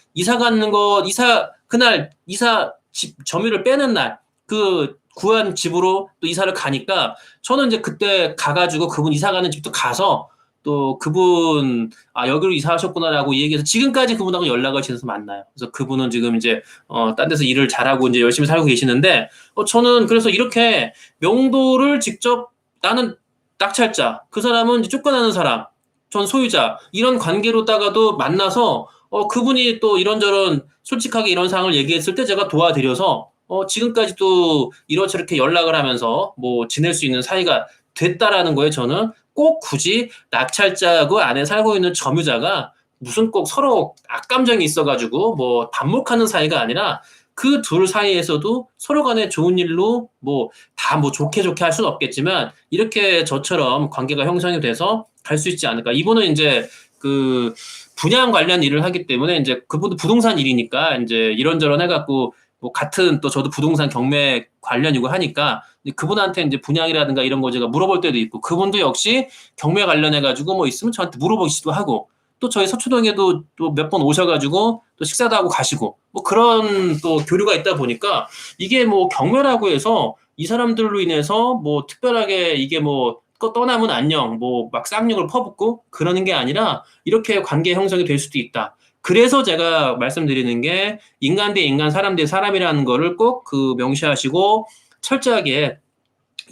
그날 이사 집 점유를 빼는 날 그 구한 집으로 또 이사를 가니까 저는 이제 그때 가가지고 그분 이사 가는 집도 가서 또 그분 여기로 이사하셨구나라고 얘기해서 지금까지 그분하고 연락을 지내서 만나요. 그래서 그분은 지금 이제 딴 데서 일을 잘하고 이제 열심히 살고 계시는데 저는 그래서 이렇게 명도를 직접 나는 낙찰자 그 사람은 이제 쫓겨나는 사람 전 소유자 이런 관계로다가도 만나서 그분이 또 이런저런 솔직하게 이런 상황을 얘기했을 때 제가 도와드려서 지금까지도 이렇게 연락을 하면서 뭐 지낼 수 있는 사이가 됐다라는 거예요. 저는 꼭 굳이 낙찰자 그 안에 살고 있는 점유자가 무슨 꼭 서로 악감정이 있어가지고 뭐 반목하는 사이가 아니라 그 둘 사이에서도 서로 간에 좋은 일로 뭐 다 뭐 좋게 할 수는 없겠지만 이렇게 저처럼 관계가 형성이 돼서 갈 수 있지 않을까. 이분은 이제 그 분양 관련 일을 하기 때문에 이제 그분도 부동산 일이니까 이제 이런저런 해갖고 뭐 같은 또 저도 부동산 경매 관련이고 하니까 그분한테 이제 분양이라든가 이런 거 제가 물어볼 때도 있고 그분도 역시 경매 관련해가지고 뭐 있으면 저한테 물어보시기도 하고 또 저희 서초동에도 또 몇 번 오셔가지고 또 식사도 하고 가시고 뭐 그런 또 교류가 있다 보니까 이게 뭐 경매라고 해서 이 사람들로 인해서 뭐 특별하게 이게 뭐 떠나면 안녕 뭐 막 쌍욕을 퍼붓고 그러는 게 아니라 이렇게 관계 형성이 될 수도 있다. 그래서 제가 말씀드리는 게 인간 대 인간, 사람 대 사람이라는 거를 꼭 그 명시하시고 철저하게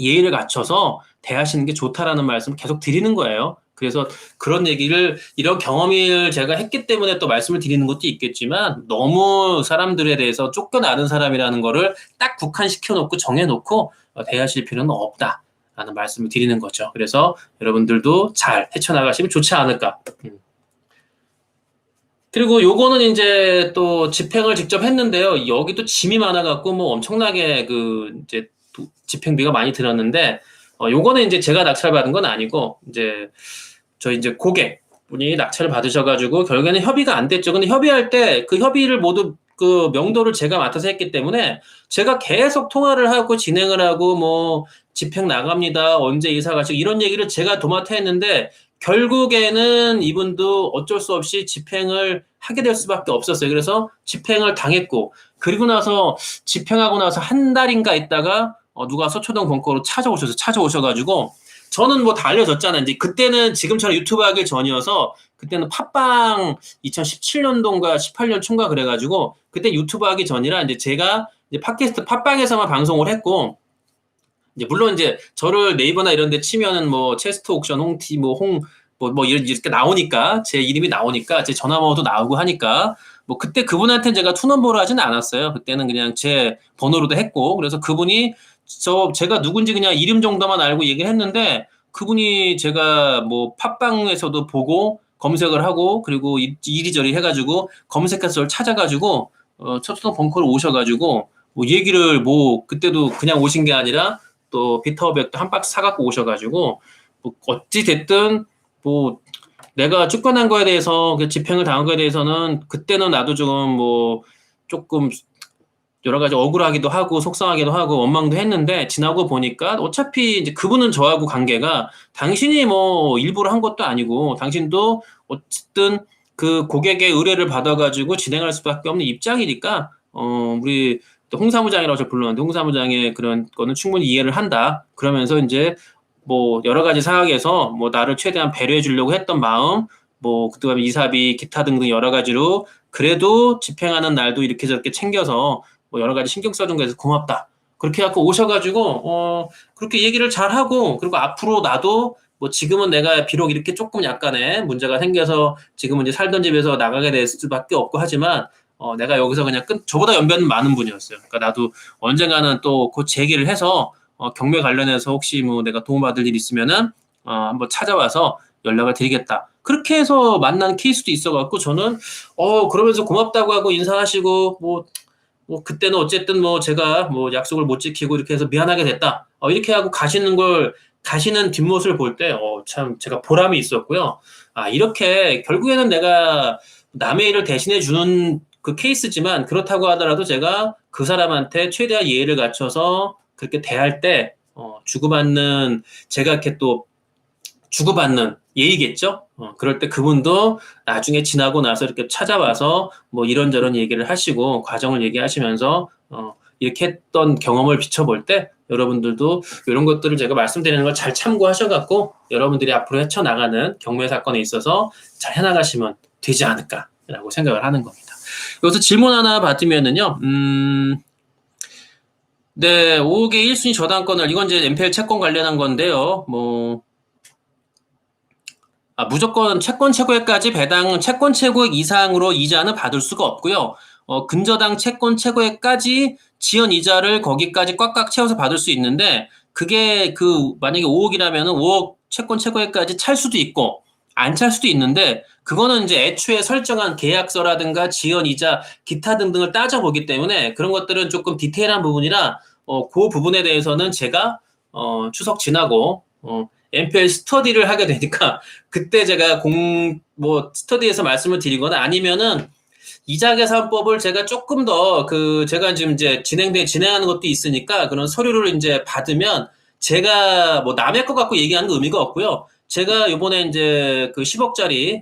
예의를 갖춰서 대하시는 게 좋다라는 말씀을 계속 드리는 거예요. 그래서 그런 얘기를 이런 경험을 제가 했기 때문에 또 말씀을 드리는 것도 있겠지만 너무 사람들에 대해서 쫓겨나는 사람이라는 거를 딱 국한시켜놓고 정해놓고 대하실 필요는 없다라는 말씀을 드리는 거죠. 그래서 여러분들도 잘 헤쳐나가시면 좋지 않을까. 그리고 요거는 이제 또 집행을 직접 했는데요. 여기도 짐이 많아갖고 뭐 엄청나게 그 이제 집행비가 많이 들었는데, 요거는 이제 제가 낙찰받은 건 아니고, 이제 저희 이제 고객분이 낙찰을 받으셔가지고 결국에는 협의가 안 됐죠. 근데 협의할 때 그 협의를 모두 그 명도를 제가 맡아서 했기 때문에 제가 계속 통화를 하고 진행을 하고 뭐 집행 나갑니다. 언제 이사 가시고 이런 얘기를 제가 도맡아 했는데 결국에는 이분도 어쩔 수 없이 집행을 하게 될 수밖에 없었어요. 그래서 집행을 당했고 그리고 나서 집행하고 나서 한 달인가 있다가 누가 서초동 벙커로 찾아오셔가지고 저는 뭐 다 알려졌잖아요. 이제 그때는 지금처럼 유튜브 하기 전이어서 그때는 팟빵 2017년도인가 18년 초인가 그래가지고 그때 유튜브 하기 전이라 이제 제가 이제 팟캐스트 팟빵에서만 방송을 했고 이제 물론 이제 저를 네이버나 이런 데 치면은 뭐 체스트 옥션 홍티 뭐 이렇게 나오니까 제 이름이 나오니까 제 전화번호도 나오고 하니까 뭐 그때 그분한테는 제가 투넘버를 하지는 않았어요. 그때는 그냥 제 번호로도 했고 그래서 그분이 제가 누군지 그냥 이름 정도만 알고 얘기를 했는데 그분이 제가 뭐 팟빵에서도 보고 검색을 하고 그리고 이리저리 해가지고 검색해서 저를 찾아가지고 서초동 벙커로 오셔가지고 뭐 얘기를 뭐 그때도 그냥 오신 게 아니라 또 비타오백도 한 박스 사갖고 오셔가지고 뭐 어찌 됐든 뭐 내가 쫓겨난 거에 대해서 집행을 당한 거에 대해서는 그때는 나도 조금 여러 가지 억울하기도 하고 속상하기도 하고 원망도 했는데 지나고 보니까 어차피 이제 그분은 저하고 관계가 당신이 뭐 일부러 한 것도 아니고 당신도 어쨌든 그 고객의 의뢰를 받아가지고 진행할 수밖에 없는 입장이니까 우리 홍 사무장이라고 저 불렀는데 홍 사무장의 그런 거는 충분히 이해를 한다. 그러면서 이제 뭐 여러 가지 상황에서 뭐 나를 최대한 배려해 주려고 했던 마음 뭐 그다음에 이사비 기타 등등 여러 가지로 그래도 집행하는 날도 이렇게 저렇게 챙겨서 뭐 여러 가지 신경 써준 거에서 고맙다. 그렇게 해갖고 오셔가지고 그렇게 얘기를 잘 하고 그리고 앞으로 나도 뭐 지금은 내가 비록 이렇게 조금 약간의 문제가 생겨서 지금은 이제 살던 집에서 나가게 될 수밖에 없고 하지만 내가 여기서 그냥 저보다 연배는 많은 분이었어요. 그러니까 나도 언젠가는 또 곧 제기를 해서 경매 관련해서 혹시 뭐 내가 도움받을 일 있으면은 한번 찾아와서 연락을 드리겠다. 그렇게 해서 만난 케이스도 있어갖고 저는 그러면서 고맙다고 하고 인사하시고 뭐 그때는 어쨌든 뭐 제가 뭐 약속을 못 지키고 이렇게 해서 미안하게 됐다. 이렇게 하고 가시는 걸 가시는 뒷모습을 볼 때, 참 제가 보람이 있었고요. 아, 이렇게 결국에는 내가 남의 일을 대신해 주는 그 케이스지만 그렇다고 하더라도 제가 그 사람한테 최대한 예의를 갖춰서 그렇게 대할 때, 주고받는, 제가 이렇게 또 주고받는 예의겠죠? 그럴 때 그분도 나중에 지나고 나서 이렇게 찾아와서 뭐 이런저런 얘기를 하시고 과정을 얘기하시면서 이렇게 했던 경험을 비춰볼 때 여러분들도 이런 것들을 제가 말씀드리는 걸 잘 참고하셔갖고 여러분들이 앞으로 헤쳐나가는 경매 사건에 있어서 잘 해나가시면 되지 않을까라고 생각을 하는 겁니다. 여기서 질문 하나 받으면은요, 네, 5억의 1순위 저당권을, 이건 이제 MPL 채권 관련한 건데요, 무조건 채권 최고액까지 배당 채권 최고액 이상으로 이자는 받을 수가 없고요. 근저당 채권 최고액까지 지연 이자를 거기까지 꽉꽉 채워서 받을 수 있는데 그게 만약에 5억이라면은 5억 채권 최고액까지 찰 수도 있고 안 찰 수도 있는데 그거는 이제 애초에 설정한 계약서라든가 지연 이자 기타 등등을 따져보기 때문에 그런 것들은 조금 디테일한 부분이라 그 부분에 대해서는 제가 추석 지나고 MPL 스터디를 하게 되니까 그때 제가 스터디에서 말씀을 드리거나 아니면은 이자계산법을 제가 조금 더 제가 지금 이제 진행하는 것도 있으니까 그런 서류를 이제 받으면 제가 뭐 남의 것 갖고 얘기하는 거 의미가 없고요. 제가 요번에 이제 그 10억짜리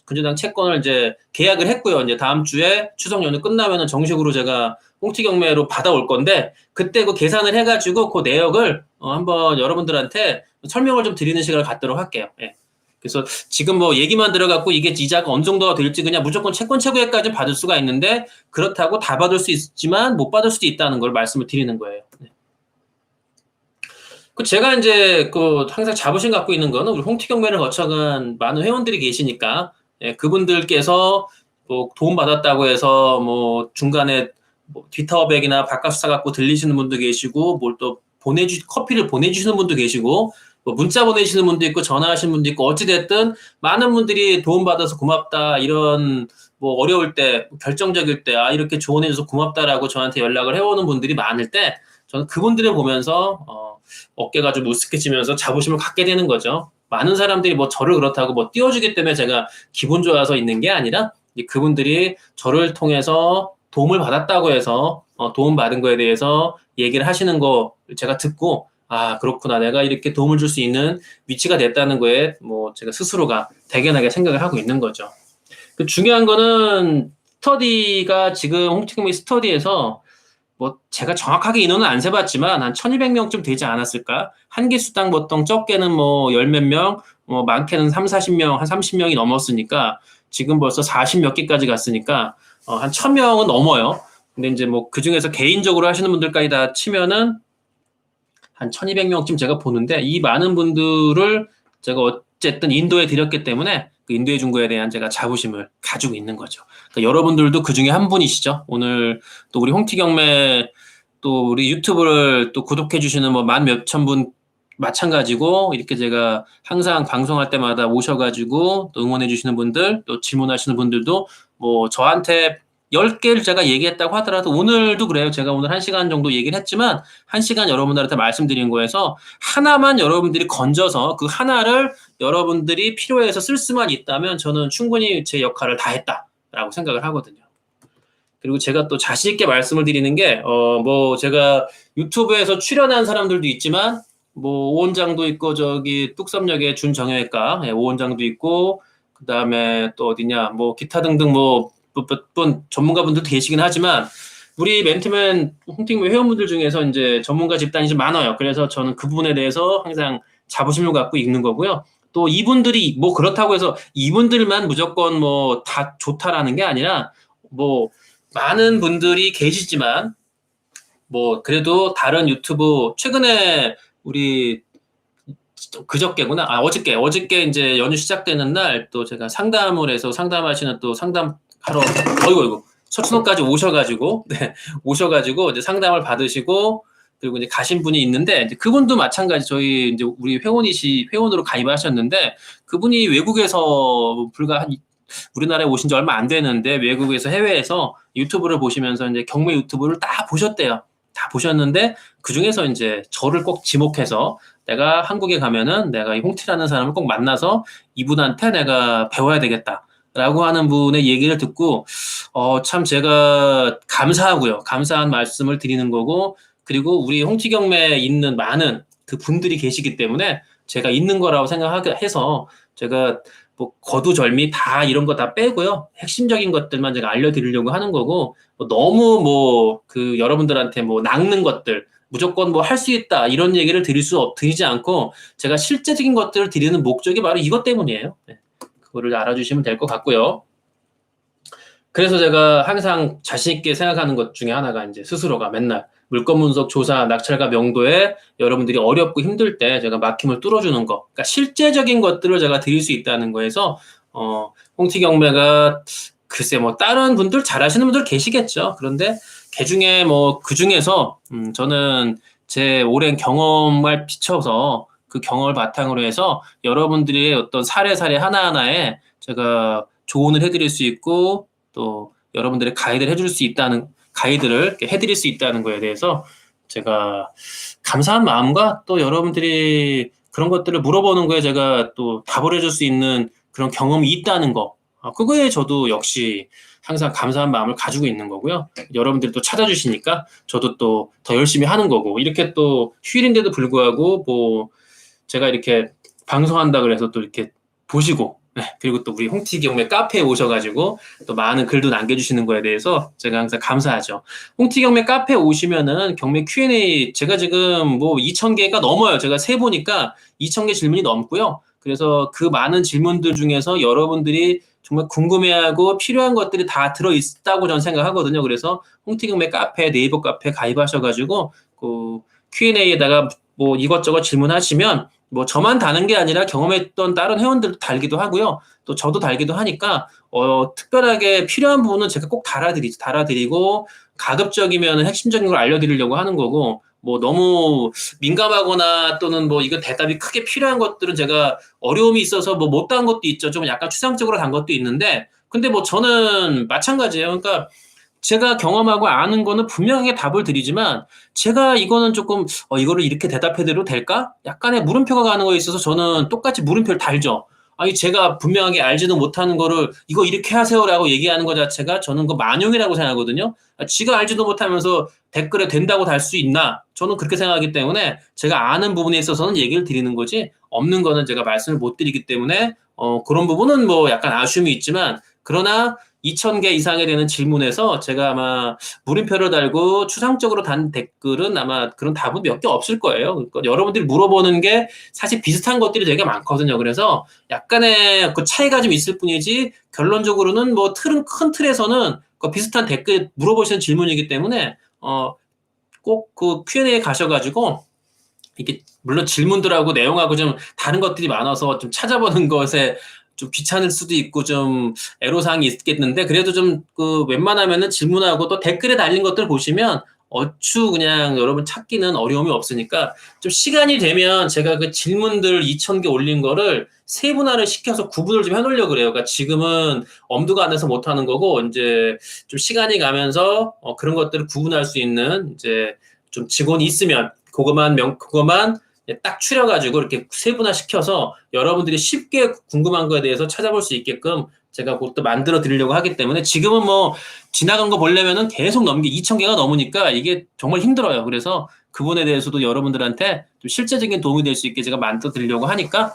근저당 채권을 이제 계약을 했고요. 이제 다음 주에 추석 연휴 끝나면은 정식으로 제가 홍티경매로 받아올 건데 그때 그 계산을 해가지고 그 내역을 한번 여러분들한테 설명을 좀 드리는 시간을 갖도록 할게요. 예. 그래서 지금 뭐 얘기만 들어갖고 이게 이자가 어느 정도가 될지 그냥 무조건 채권 최고액까지 받을 수가 있는데 그렇다고 다 받을 수 있지만 못 받을 수도 있다는 걸 말씀을 드리는 거예요. 네. 제가 이제 항상 자부심 갖고 있는 거는 우리 홍티경매를 거쳐간 많은 회원들이 계시니까 예, 그분들께서 뭐 도움 받았다고 해서 뭐 중간에 뭐 뒷타워백이나 바깥 사 갖고 들리시는 분도 계시고 뭘 또 커피를 보내주시는 분도 계시고 뭐 문자 보내시는 분도 있고 전화하시는 분도 있고 어찌됐든 많은 분들이 도움받아서 고맙다 이런 뭐 어려울 때 결정적일 때 이렇게 조언해줘서 고맙다라고 저한테 연락을 해오는 분들이 많을 때 저는 그분들을 보면서 어깨가 좀 으쓱해지면서 자부심을 갖게 되는 거죠. 많은 사람들이 뭐 저를 그렇다고 뭐 띄워주기 때문에 제가 기분 좋아서 있는 게 아니라 그분들이 저를 통해서 도움을 받았다고 해서 도움받은 거에 대해서 얘기를 하시는 거 제가 듣고 그렇구나. 내가 이렇게 도움을 줄 수 있는 위치가 됐다는 거에 뭐 제가 스스로가 대견하게 생각을 하고 있는 거죠. 중요한 거는 스터디가 지금 홍티경매 스터디에서 뭐 제가 정확하게 인원은 안 세봤지만 한 1200명쯤 되지 않았을까? 한 개수당 보통 적게는 뭐 열 몇 명, 많게는 3, 40명, 한 30명이 넘었으니까 지금 벌써 40 몇 개까지 갔으니까 한 1000명은 넘어요. 근데 이제 뭐 그중에서 개인적으로 하시는 분들까지 다 치면은 한 1200명쯤 제가 보는데 이 많은 분들을 제가 어쨌든 인도해 드렸기 때문에 그 인도해 준 거에 대한 제가 자부심을 가지고 있는 거죠. 그러니까 여러분들도 그 중에 한 분이시죠. 오늘 또 우리 홍티경매 또 우리 유튜브를 또 구독해 주시는 뭐 만 몇천 분 마찬가지고 이렇게 제가 항상 방송할 때마다 오셔가지고 또 응원해 주시는 분들 또 질문하시는 분들도 뭐 저한테 10개를 제가 얘기했다고 하더라도 오늘도 그래요. 제가 오늘 1시간 정도 얘기를 했지만 1시간 여러분들한테 말씀드린 거에서 하나만 여러분들이 건져서 그 하나를 여러분들이 필요해서 쓸 수만 있다면 저는 충분히 제 역할을 다 했다라고 생각을 하거든요. 그리고 제가 또 자신 있게 말씀을 드리는 게 뭐 제가 유튜브에서 출연한 사람들도 있지만 뭐 오원장도 있고 저기 뚝섬역의 준정형외과 오원장도 있고 그다음에 또 어디냐 뭐 기타 등등 뭐 몇 분 전문가분들도 계시긴 하지만 우리 멘트맨 홍티경매 회원분들 중에서 이제 전문가 집단이 좀 많아요. 그래서 저는 그 부분에 대해서 항상 자부심을 갖고 있는 거고요. 또 이분들이 뭐 그렇다고 해서 이분들만 무조건 뭐 다 좋다라는 게 아니라 뭐 많은 분들이 계시지만 뭐 그래도 다른 유튜브 최근에 우리 그저께구나. 어저께 이제 연휴 시작되는 날 또 제가 상담을 해서 상담하시는 또 상담하러 어이구 서춘호까지 오셔가지고 이제 상담을 받으시고 그리고 이제 가신 분이 있는데 이제 그분도 마찬가지 저희 이제 우리 회원으로 가입하셨는데 그분이 외국에서 불과 한 우리나라에 오신 지 얼마 안 되는데 외국에서 해외에서 유튜브를 보시면서 이제 경매 유튜브를 딱 보셨대요. 다 보셨는데 그중에서 이제 저를 꼭 지목해서 내가 한국에 가면은 내가 이 홍티라는 사람을 꼭 만나서 이분한테 내가 배워야 되겠다라고 하는 분의 얘기를 듣고 참 제가 감사하고요. 감사한 말씀을 드리는 거고 그리고 우리 홍티 경매에 있는 많은 그 분들이 계시기 때문에 제가 있는 거라고 생각해서 제가 뭐 거두절미 다 이런 거 다 빼고요. 핵심적인 것들만 제가 알려드리려고 하는 거고 너무 뭐 그 여러분들한테 뭐 낚는 것들 무조건 뭐 할 수 있다 이런 얘기를 드리지 않고 제가 실제적인 것들을 드리는 목적이 바로 이것 때문이에요. 네. 그거를 알아주시면 될 것 같고요. 그래서 제가 항상 자신 있게 생각하는 것 중에 하나가 이제 스스로가 맨날 물건 분석, 조사, 낙찰과 명도에 여러분들이 어렵고 힘들 때 제가 막힘을 뚫어주는 거. 그러니까 실제적인 것들을 제가 드릴 수 있다는 거에서 홍티 경매가 글쎄 뭐 다른 분들 잘하시는 분들 계시겠죠. 그런데 개중에 뭐 그 중에서 저는 제 오랜 경험을 비춰서 그 경험을 바탕으로 해서 여러분들의 어떤 사례 하나하나에 제가 조언을 해드릴 수 있고 또 여러분들의 가이드를 해줄 수 있다는 가이드를 이렇게 해드릴 수 있다는 거에 대해서 제가 감사한 마음과 또 여러분들이 그런 것들을 물어보는 거에 제가 또 답을 해줄 수 있는 그런 경험이 있다는 거 그거에 저도 역시 항상 감사한 마음을 가지고 있는 거고요. 여러분들이 또 찾아주시니까 저도 또 더 열심히 하는 거고 이렇게 또 휴일인데도 불구하고 뭐 제가 이렇게 방송한다 그래서 또 이렇게 보시고 그리고 또 우리 홍티 경매 카페에 오셔가지고 또 많은 글도 남겨주시는 거에 대해서 제가 항상 감사하죠. 홍티 경매 카페에 오시면은 경매 Q&A 제가 지금 뭐 2,000개가 넘어요. 제가 세보니까 2,000개 질문이 넘고요. 그래서 그 많은 질문들 중에서 여러분들이 정말 궁금해하고 필요한 것들이 다 들어있다고 저는 생각하거든요. 그래서 홍티 경매 카페, 네이버 카페 가입하셔가지고 그 Q&A에다가 뭐 이것저것 질문하시면 뭐 저만 다는 게 아니라 경험했던 다른 회원들도 달기도 하고요. 또 저도 달기도 하니까 특별하게 필요한 부분은 제가 꼭 달아드리고 가급적이면 핵심적인 걸 알려드리려고 하는 거고 뭐 너무 민감하거나 또는 뭐 이거 대답이 크게 필요한 것들은 제가 어려움이 있어서 뭐 못 단 것도 있죠. 좀 약간 추상적으로 단 것도 있는데 근데 뭐 저는 마찬가지예요. 그러니까 제가 경험하고 아는 거는 분명하게 답을 드리지만 제가 이거는 조금 이거를 이렇게 대답해드려도 될까? 약간의 물음표가 가는 거에 있어서 저는 똑같이 물음표를 달죠. 아니 제가 분명하게 알지도 못하는 거를 이거 이렇게 하세요라고 얘기하는 것 자체가 저는 그 만용이라고 생각하거든요. 지가 알지도 못하면서 댓글에 된다고 달 수 있나? 저는 그렇게 생각하기 때문에 제가 아는 부분에 있어서는 얘기를 드리는 거지 없는 거는 제가 말씀을 못 드리기 때문에 그런 부분은 뭐 약간 아쉬움이 있지만 그러나 2,000개 이상에 되는 질문에서 제가 아마 물음표를 달고 추상적으로 단 댓글은 아마 그런 답은 몇 개 없을 거예요. 그러니까 여러분들이 물어보는 게 사실 비슷한 것들이 되게 많거든요. 그래서 약간의 그 차이가 좀 있을 뿐이지 결론적으로는 뭐 큰 틀에서는 그 비슷한 댓글 물어보시는 질문이기 때문에 꼭 그 Q&A에 가셔가지고 이게 물론 질문들하고 내용하고 좀 다른 것들이 많아서 좀 찾아보는 것에 좀 귀찮을 수도 있고 좀 애로사항이 있겠는데 그래도 좀 그 웬만하면은 질문하고 또 댓글에 달린 것들 보시면 얼추 그냥 여러분 찾기는 어려움이 없으니까 좀 시간이 되면 제가 그 질문들 2,000개 올린 거를 세분화를 시켜서 구분을 좀 해놓으려고 그래요. 그러니까 지금은 엄두가 안 나서 못하는 거고 이제 좀 시간이 가면서 그런 것들을 구분할 수 있는 이제 좀 직원이 있으면 그거만 딱 추려가지고 이렇게 세분화 시켜서 여러분들이 쉽게 궁금한 거에 대해서 찾아볼 수 있게끔 제가 그것도 만들어 드리려고 하기 때문에 지금은 뭐 지나간 거 보려면은 계속 2,000개가 넘으니까 이게 정말 힘들어요. 그래서 그분에 대해서도 여러분들한테 좀 실제적인 도움이 될 수 있게 제가 만들어 드리려고 하니까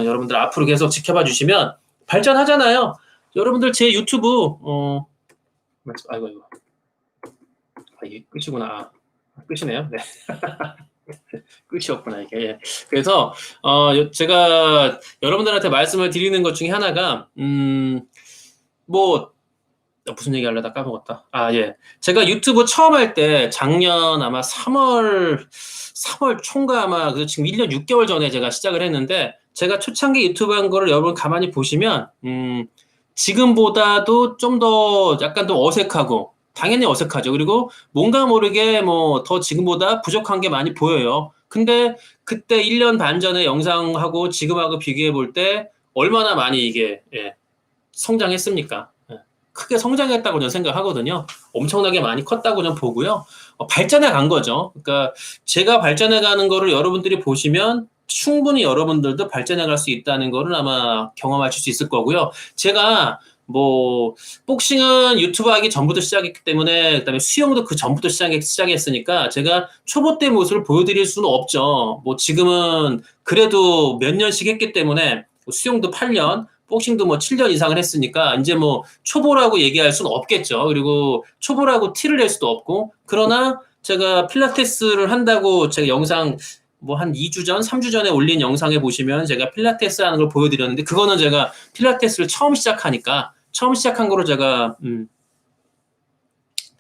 여러분들 앞으로 계속 지켜봐 주시면 발전하잖아요. 여러분들 제 유튜브 아이고 이게 끝이구나. 끝이네요. 네. 끝이었구나 이게. 예. 그래서 제가 여러분들한테 말씀을 드리는 것 중에 하나가 뭐 무슨 얘기 하려다 까먹었다. 예. 제가 유튜브 처음 할 때 작년 아마 3월 초인가 아마 지금 1년 6개월 전에 제가 시작을 했는데 제가 초창기 유튜브 한 거를 여러분 가만히 보시면 지금보다도 좀 더 약간 더 어색하고 당연히 어색하죠. 그리고 뭔가 모르게 뭐 더 지금보다 부족한 게 많이 보여요. 근데 그때 1년 반 전에 영상하고 지금하고 비교해 볼 때 얼마나 많이 이게 성장했습니까? 크게 성장했다고 저는 생각하거든요. 엄청나게 많이 컸다고 저는 보고요. 발전해 간 거죠. 그러니까 제가 발전해 가는 거를 여러분들이 보시면 충분히 여러분들도 발전해 갈 수 있다는 거를 아마 경험하실 수 있을 거고요. 제가 뭐 복싱은 유튜브 하기 전부터 시작했기 때문에, 그다음에 수영도 그 전부터 시작했으니까 제가 초보 때 모습을 보여드릴 수는 없죠. 뭐 지금은 그래도 몇 년씩 했기 때문에 수영도 8년, 복싱도 뭐 7년 이상을 했으니까 이제 뭐 초보라고 얘기할 수는 없겠죠. 그리고 초보라고 티를 낼 수도 없고. 그러나 제가 필라테스를 한다고 제가 영상 뭐 한 2주 전, 3주 전에 올린 영상에 보시면 제가 필라테스 하는 걸 보여드렸는데, 그거는 제가 필라테스를 처음 시작한 거로 제가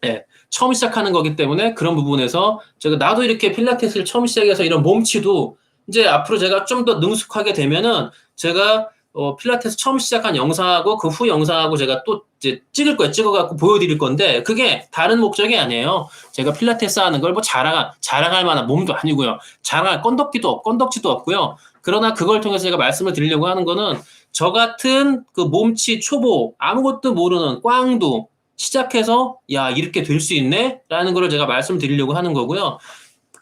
예, 처음 시작하는 거기 때문에 그런 부분에서 제가 나도 이렇게 필라테스를 처음 시작해서 이런 몸치도 이제 앞으로 제가 좀 더 능숙하게 되면은 제가 필라테스 처음 시작한 영상하고 그 후 영상하고 제가 또 이제 찍을 거예요. 찍어갖고 보여드릴 건데, 그게 다른 목적이 아니에요. 제가 필라테스 하는 걸 뭐 자랑할 만한 몸도 아니고요. 자랑할 건덕지도 없고요. 그러나 그걸 통해서 제가 말씀을 드리려고 하는 거는, 저 같은 그 몸치 초보, 아무것도 모르는 꽝도 시작해서 야, 이렇게 될 수 있네? 라는 거를 제가 말씀드리려고 하는 거고요.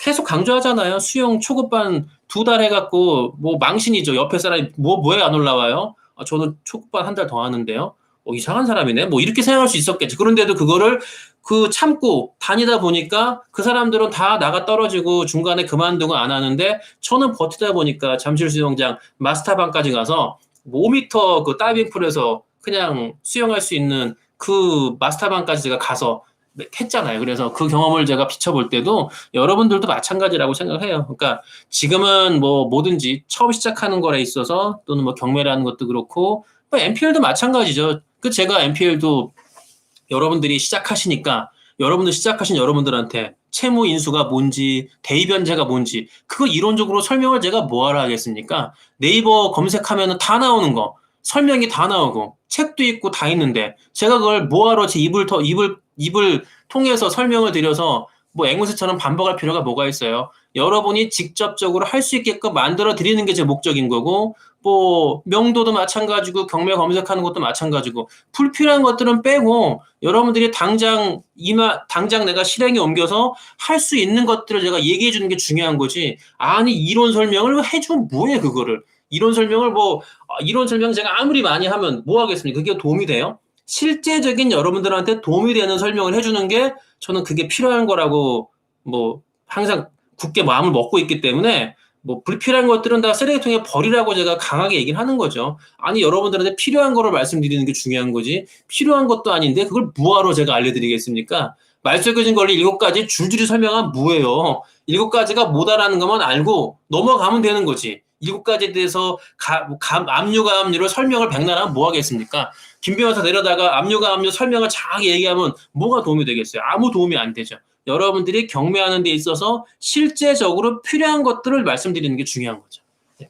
계속 강조하잖아요. 수영 초급반 2달 해갖고 뭐 망신이죠. 옆에 사람이 뭐에 안 올라와요? 저는 초급반 1달 더 하는데요. 이상한 사람이네. 뭐 이렇게 생각할 수 있었겠지. 그런데도 그거를 참고 다니다 보니까 그 사람들은 다 나가 떨어지고 중간에 그만두고 안 하는데, 저는 버티다 보니까 잠실 수영장 마스터반까지 가서 5m 그 다이빙풀에서 그냥 수영할 수 있는 그 마스터반까지 제가 가서 했잖아요. 그래서 그 경험을 제가 비춰볼 때도 여러분들도 마찬가지라고 생각해요. 그러니까 지금은 뭐 뭐든지 처음 시작하는 거에 있어서, 또는 뭐 경매라는 것도 그렇고, 뭐 MPL도 마찬가지죠. 제가 MPL도 여러분들이 시작하시니까, 시작하신 여러분들한테 채무 인수가 뭔지, 대입연재가 뭔지, 그거 이론적으로 설명을 제가 뭐하러 하겠습니까? 네이버 검색하면 다 나오는 거, 설명이 다 나오고, 책도 있고 다 있는데, 제가 그걸 뭐하러 제 입을 통해서 설명을 드려서 뭐 앵무새처럼 반복할 필요가 뭐가 있어요? 여러분이 직접적으로 할 수 있게끔 만들어 드리는 게 제 목적인 거고, 뭐 명도도 마찬가지고 경매 검색하는 것도 마찬가지고, 불필요한 것들은 빼고 여러분들이 당장 내가 실행에 옮겨서 할 수 있는 것들을 제가 얘기해 주는 게 중요한 거지. 아니 이론 설명을 해주면 뭐해 그거를. 이론 설명 제가 아무리 많이 하면 뭐 하겠습니까? 그게 도움이 돼요? 실제적인 여러분들한테 도움이 되는 설명을 해주는 게, 저는 그게 필요한 거라고 뭐 항상 굳게 마음을 먹고 있기 때문에, 뭐 불필요한 것들은 다 쓰레기통에 버리라고 제가 강하게 얘기를 하는 거죠. 아니 여러분들한테 필요한 거를 말씀드리는 게 중요한 거지, 필요한 것도 아닌데 그걸 뭐하러 제가 알려드리겠습니까? 말씀해주신 권리 7가지 줄줄이 설명하면 뭐예요? 7가지가 뭐다라는 것만 알고 넘어가면 되는 거지. 7가지에 대해서 압류감류로 설명을 백날 하면 뭐 하겠습니까? 김병환사 내려다가 압류 설명을 장하게 얘기하면 뭐가 도움이 되겠어요? 아무 도움이 안 되죠. 여러분들이 경매하는 데 있어서 실제적으로 필요한 것들을 말씀드리는 게 중요한 거죠.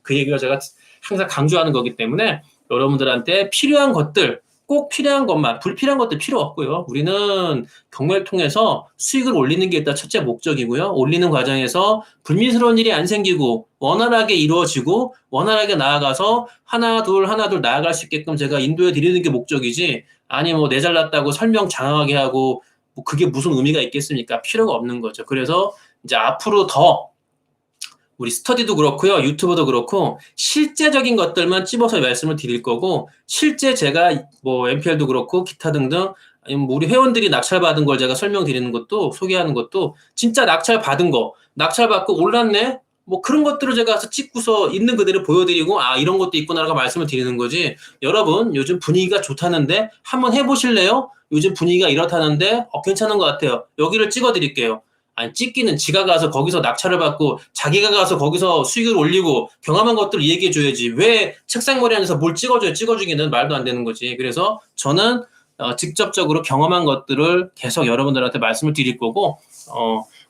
그 얘기가 제가 항상 강조하는 거기 때문에, 여러분들한테 필요한 것들, 꼭 필요한 것만, 불필요한 것들 필요 없고요. 우리는 경매를 통해서 수익을 올리는 게 일단 첫째 목적이고요. 올리는 과정에서 불미스러운 일이 안 생기고 원활하게 이루어지고 원활하게 나아가서 하나 둘 나아갈 수 있게끔 제가 인도해 드리는 게 목적이지, 아니 뭐 내 잘났다고 설명 장황하게 하고 뭐 그게 무슨 의미가 있겠습니까? 필요가 없는 거죠. 그래서 이제 앞으로 더 우리 스터디도 그렇고요, 유튜브도 그렇고 실제적인 것들만 찝어서 말씀을 드릴 거고, 실제 제가 뭐 MPL도 그렇고 기타 등등, 아니면 뭐 우리 회원들이 낙찰받은 걸 제가 설명드리는 것도, 소개하는 것도 진짜 낙찰받은 거, 낙찰받고 올랐네? 뭐 그런 것들을 제가 가서 찍고서 있는 그대로 보여드리고, 이런 것도 있구나라고 말씀을 드리는 거지, 여러분 요즘 분위기가 좋다는데 한번 해보실래요? 요즘 분위기가 이렇다는데 괜찮은 것 같아요. 여기를 찍어드릴게요. 아니 찍기는 지가 가서 거기서 낙찰을 받고 자기가 가서 거기서 수익을 올리고 경험한 것들을 얘기해 줘야지, 왜 책상머리 안에서 뭘 찍어주기는 말도 안 되는 거지. 그래서 저는 직접적으로 경험한 것들을 계속 여러분들한테 말씀을 드릴 거고,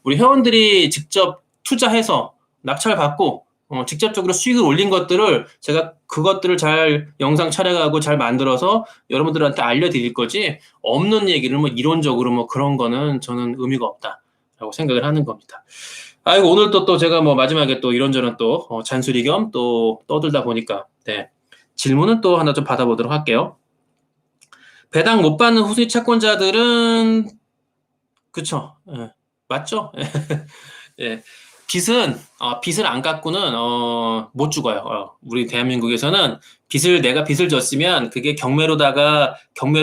우리 회원들이 직접 투자해서 낙찰 받고 직접적으로 수익을 올린 것들을 제가 그것들을 잘 영상 촬영하고 잘 만들어서 여러분들한테 알려드릴 거지, 없는 얘기를 뭐 이론적으로 뭐 그런 거는 저는 의미가 없다 라고 생각을 하는 겁니다. 아이고, 오늘 또 제가 뭐 마지막에 또 이런저런 또 잔소리 겸 또 떠들다 보니까, 네, 질문은 또 하나 좀 받아보도록 할게요. 배당 못 받는 후순위 채권자들은 그쵸. 예. 맞죠? 예. 빚을 안 갚고는, 못 죽어요. 우리 대한민국에서는 내가 빚을 졌으면 그게 경매로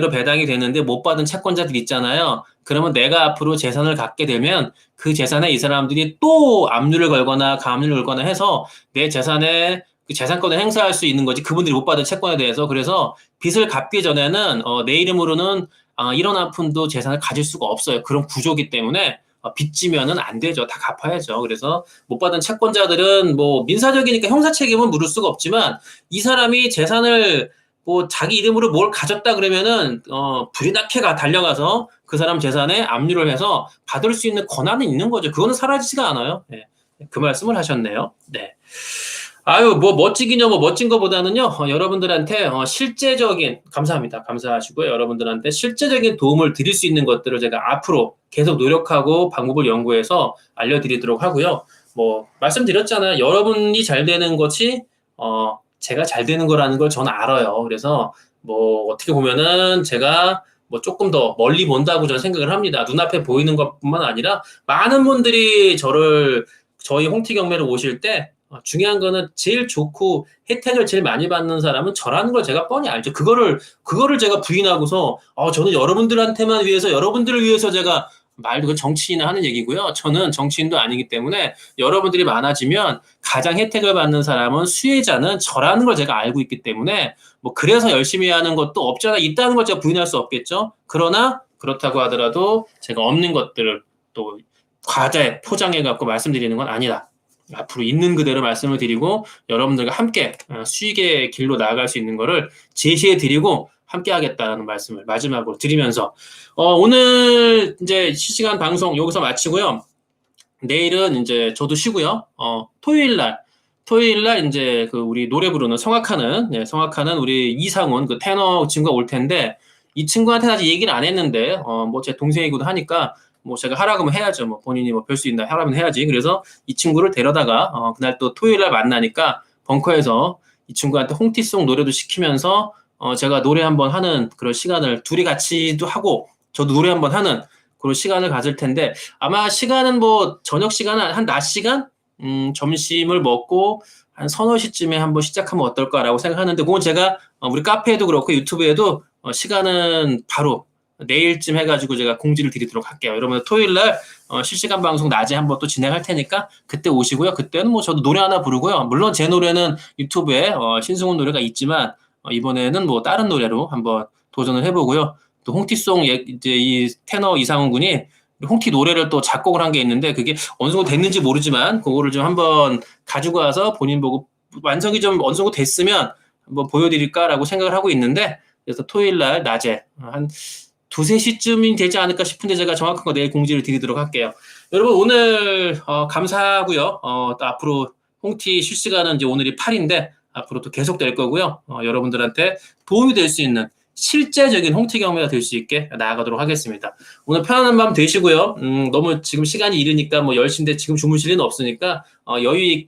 배당이 되는데 못 받은 채권자들 있잖아요. 그러면 내가 앞으로 재산을 갖게 되면 그 재산에 이 사람들이 또 압류를 걸거나 가압류를 걸거나 해서 내 재산에, 그 재산권을 행사할 수 있는 거지. 그분들이 못 받은 채권에 대해서. 그래서 빚을 갚기 전에는, 내 이름으로는, 이런 한 푼도 재산을 가질 수가 없어요. 그런 구조기 때문에, 빚지면은 안 되죠. 다 갚아야죠. 그래서 못 받은 채권자들은 뭐 민사적이니까 형사 책임은 물을 수가 없지만 이 사람이 재산을 뭐 자기 이름으로 뭘 가졌다 그러면은 불이 나게 달려가서 그 사람 재산에 압류를 해서 받을 수 있는 권한은 있는 거죠. 그거는 사라지지가 않아요. 네. 그 말씀을 하셨네요. 네. 아유, 뭐 멋지긴요, 뭐 멋진 거보다는요, 여러분들한테 실제적인, 감사합니다. 감사하시고요. 여러분들한테 실제적인 도움을 드릴 수 있는 것들을 제가 앞으로 계속 노력하고 방법을 연구해서 알려드리도록 하고요. 뭐, 말씀드렸잖아요. 여러분이 잘 되는 것이, 제가 잘 되는 거라는 걸 저는 알아요. 그래서 뭐, 어떻게 보면은 제가 뭐 조금 더 멀리 본다고 저는 생각을 합니다. 눈앞에 보이는 것뿐만 아니라 많은 분들이 저희 홍티 경매를 오실 때 중요한 거는 제일 좋고 혜택을 제일 많이 받는 사람은 저라는 걸 제가 뻔히 알죠. 그거를 제가 부인하고서, 저는 여러분들한테만 위해서, 여러분들을 위해서 제가 말도 그 정치인을 하는 얘기고요. 저는 정치인도 아니기 때문에 여러분들이 많아지면 가장 혜택을 받는 사람은 수혜자는 저라는 걸 제가 알고 있기 때문에 뭐 그래서 열심히 하는 것도 없잖아. 있다는 걸 제가 부인할 수 없겠죠. 그러나 그렇다고 하더라도 제가 없는 것들을 또 과자에 포장해 갖고 말씀드리는 건 아니다. 앞으로 있는 그대로 말씀을 드리고 여러분들과 함께 수익의 길로 나아갈 수 있는 거를 제시해 드리고 함께 하겠다는 말씀을 마지막으로 드리면서 오늘 이제 실시간 방송 여기서 마치고요. 내일은 이제 저도 쉬고요. 토요일 날 이제 그 우리 노래 부르는 성악하는 우리 이상훈 그 테너 친구가 올 텐데 이 친구한테 아직 얘기를 안 했는데 뭐 제 동생이기도 하니까 뭐 제가 하라고 하면 해야죠. 뭐 본인이 뭐 별 수 있나 하라면 해야지. 그래서 이 친구를 데려다가 그날 또 토요일 날 만나니까 벙커에서 이 친구한테 홍티송 노래도 시키면서 제가 노래 한번 하는 그런 시간을 둘이 같이도 하고 저도 노래 한번 하는 그런 시간을 가질 텐데 아마 시간은 뭐 저녁 시간은 한 낮 시간? 점심을 먹고 한 서너 시쯤에 한번 시작하면 어떨까라고 생각하는데 그건 제가 우리 카페에도 그렇고 유튜브에도 시간은 바로 내일쯤 해가지고 제가 공지를 드리도록 할게요. 여러분 토요일 날 실시간 방송 낮에 한번 또 진행할 테니까 그때 오시고요. 그때는 뭐 저도 노래 하나 부르고요. 물론 제 노래는 유튜브에 신승훈 노래가 있지만 이번에는 뭐 다른 노래로 한번 도전을 해보고요. 또 홍티송 이제 이 테너 이상훈 군이 홍티 노래를 또 작곡을 한 게 있는데 그게 어느 정도 됐는지 모르지만 그거를 좀 한번 가지고 와서 본인 보고 완성이 좀 어느 정도 됐으면 한번 보여드릴까라고 생각을 하고 있는데 그래서 토요일 날 낮에 한 2-3시쯤이 되지 않을까 싶은데 제가 정확한 거 내일 공지를 드리도록 할게요. 여러분 오늘 감사하고요. 또 앞으로 홍티 실시간은 이제 오늘이 8인데 앞으로 또 계속 될 거고요. 여러분들한테 도움이 될 수 있는 실제적인 홍티 경매가 될 수 있게 나아가도록 하겠습니다. 오늘 편안한 밤 되시고요. 너무 지금 시간이 이르니까 뭐 10시인데 지금 주무실 리는 없으니까 여유 있게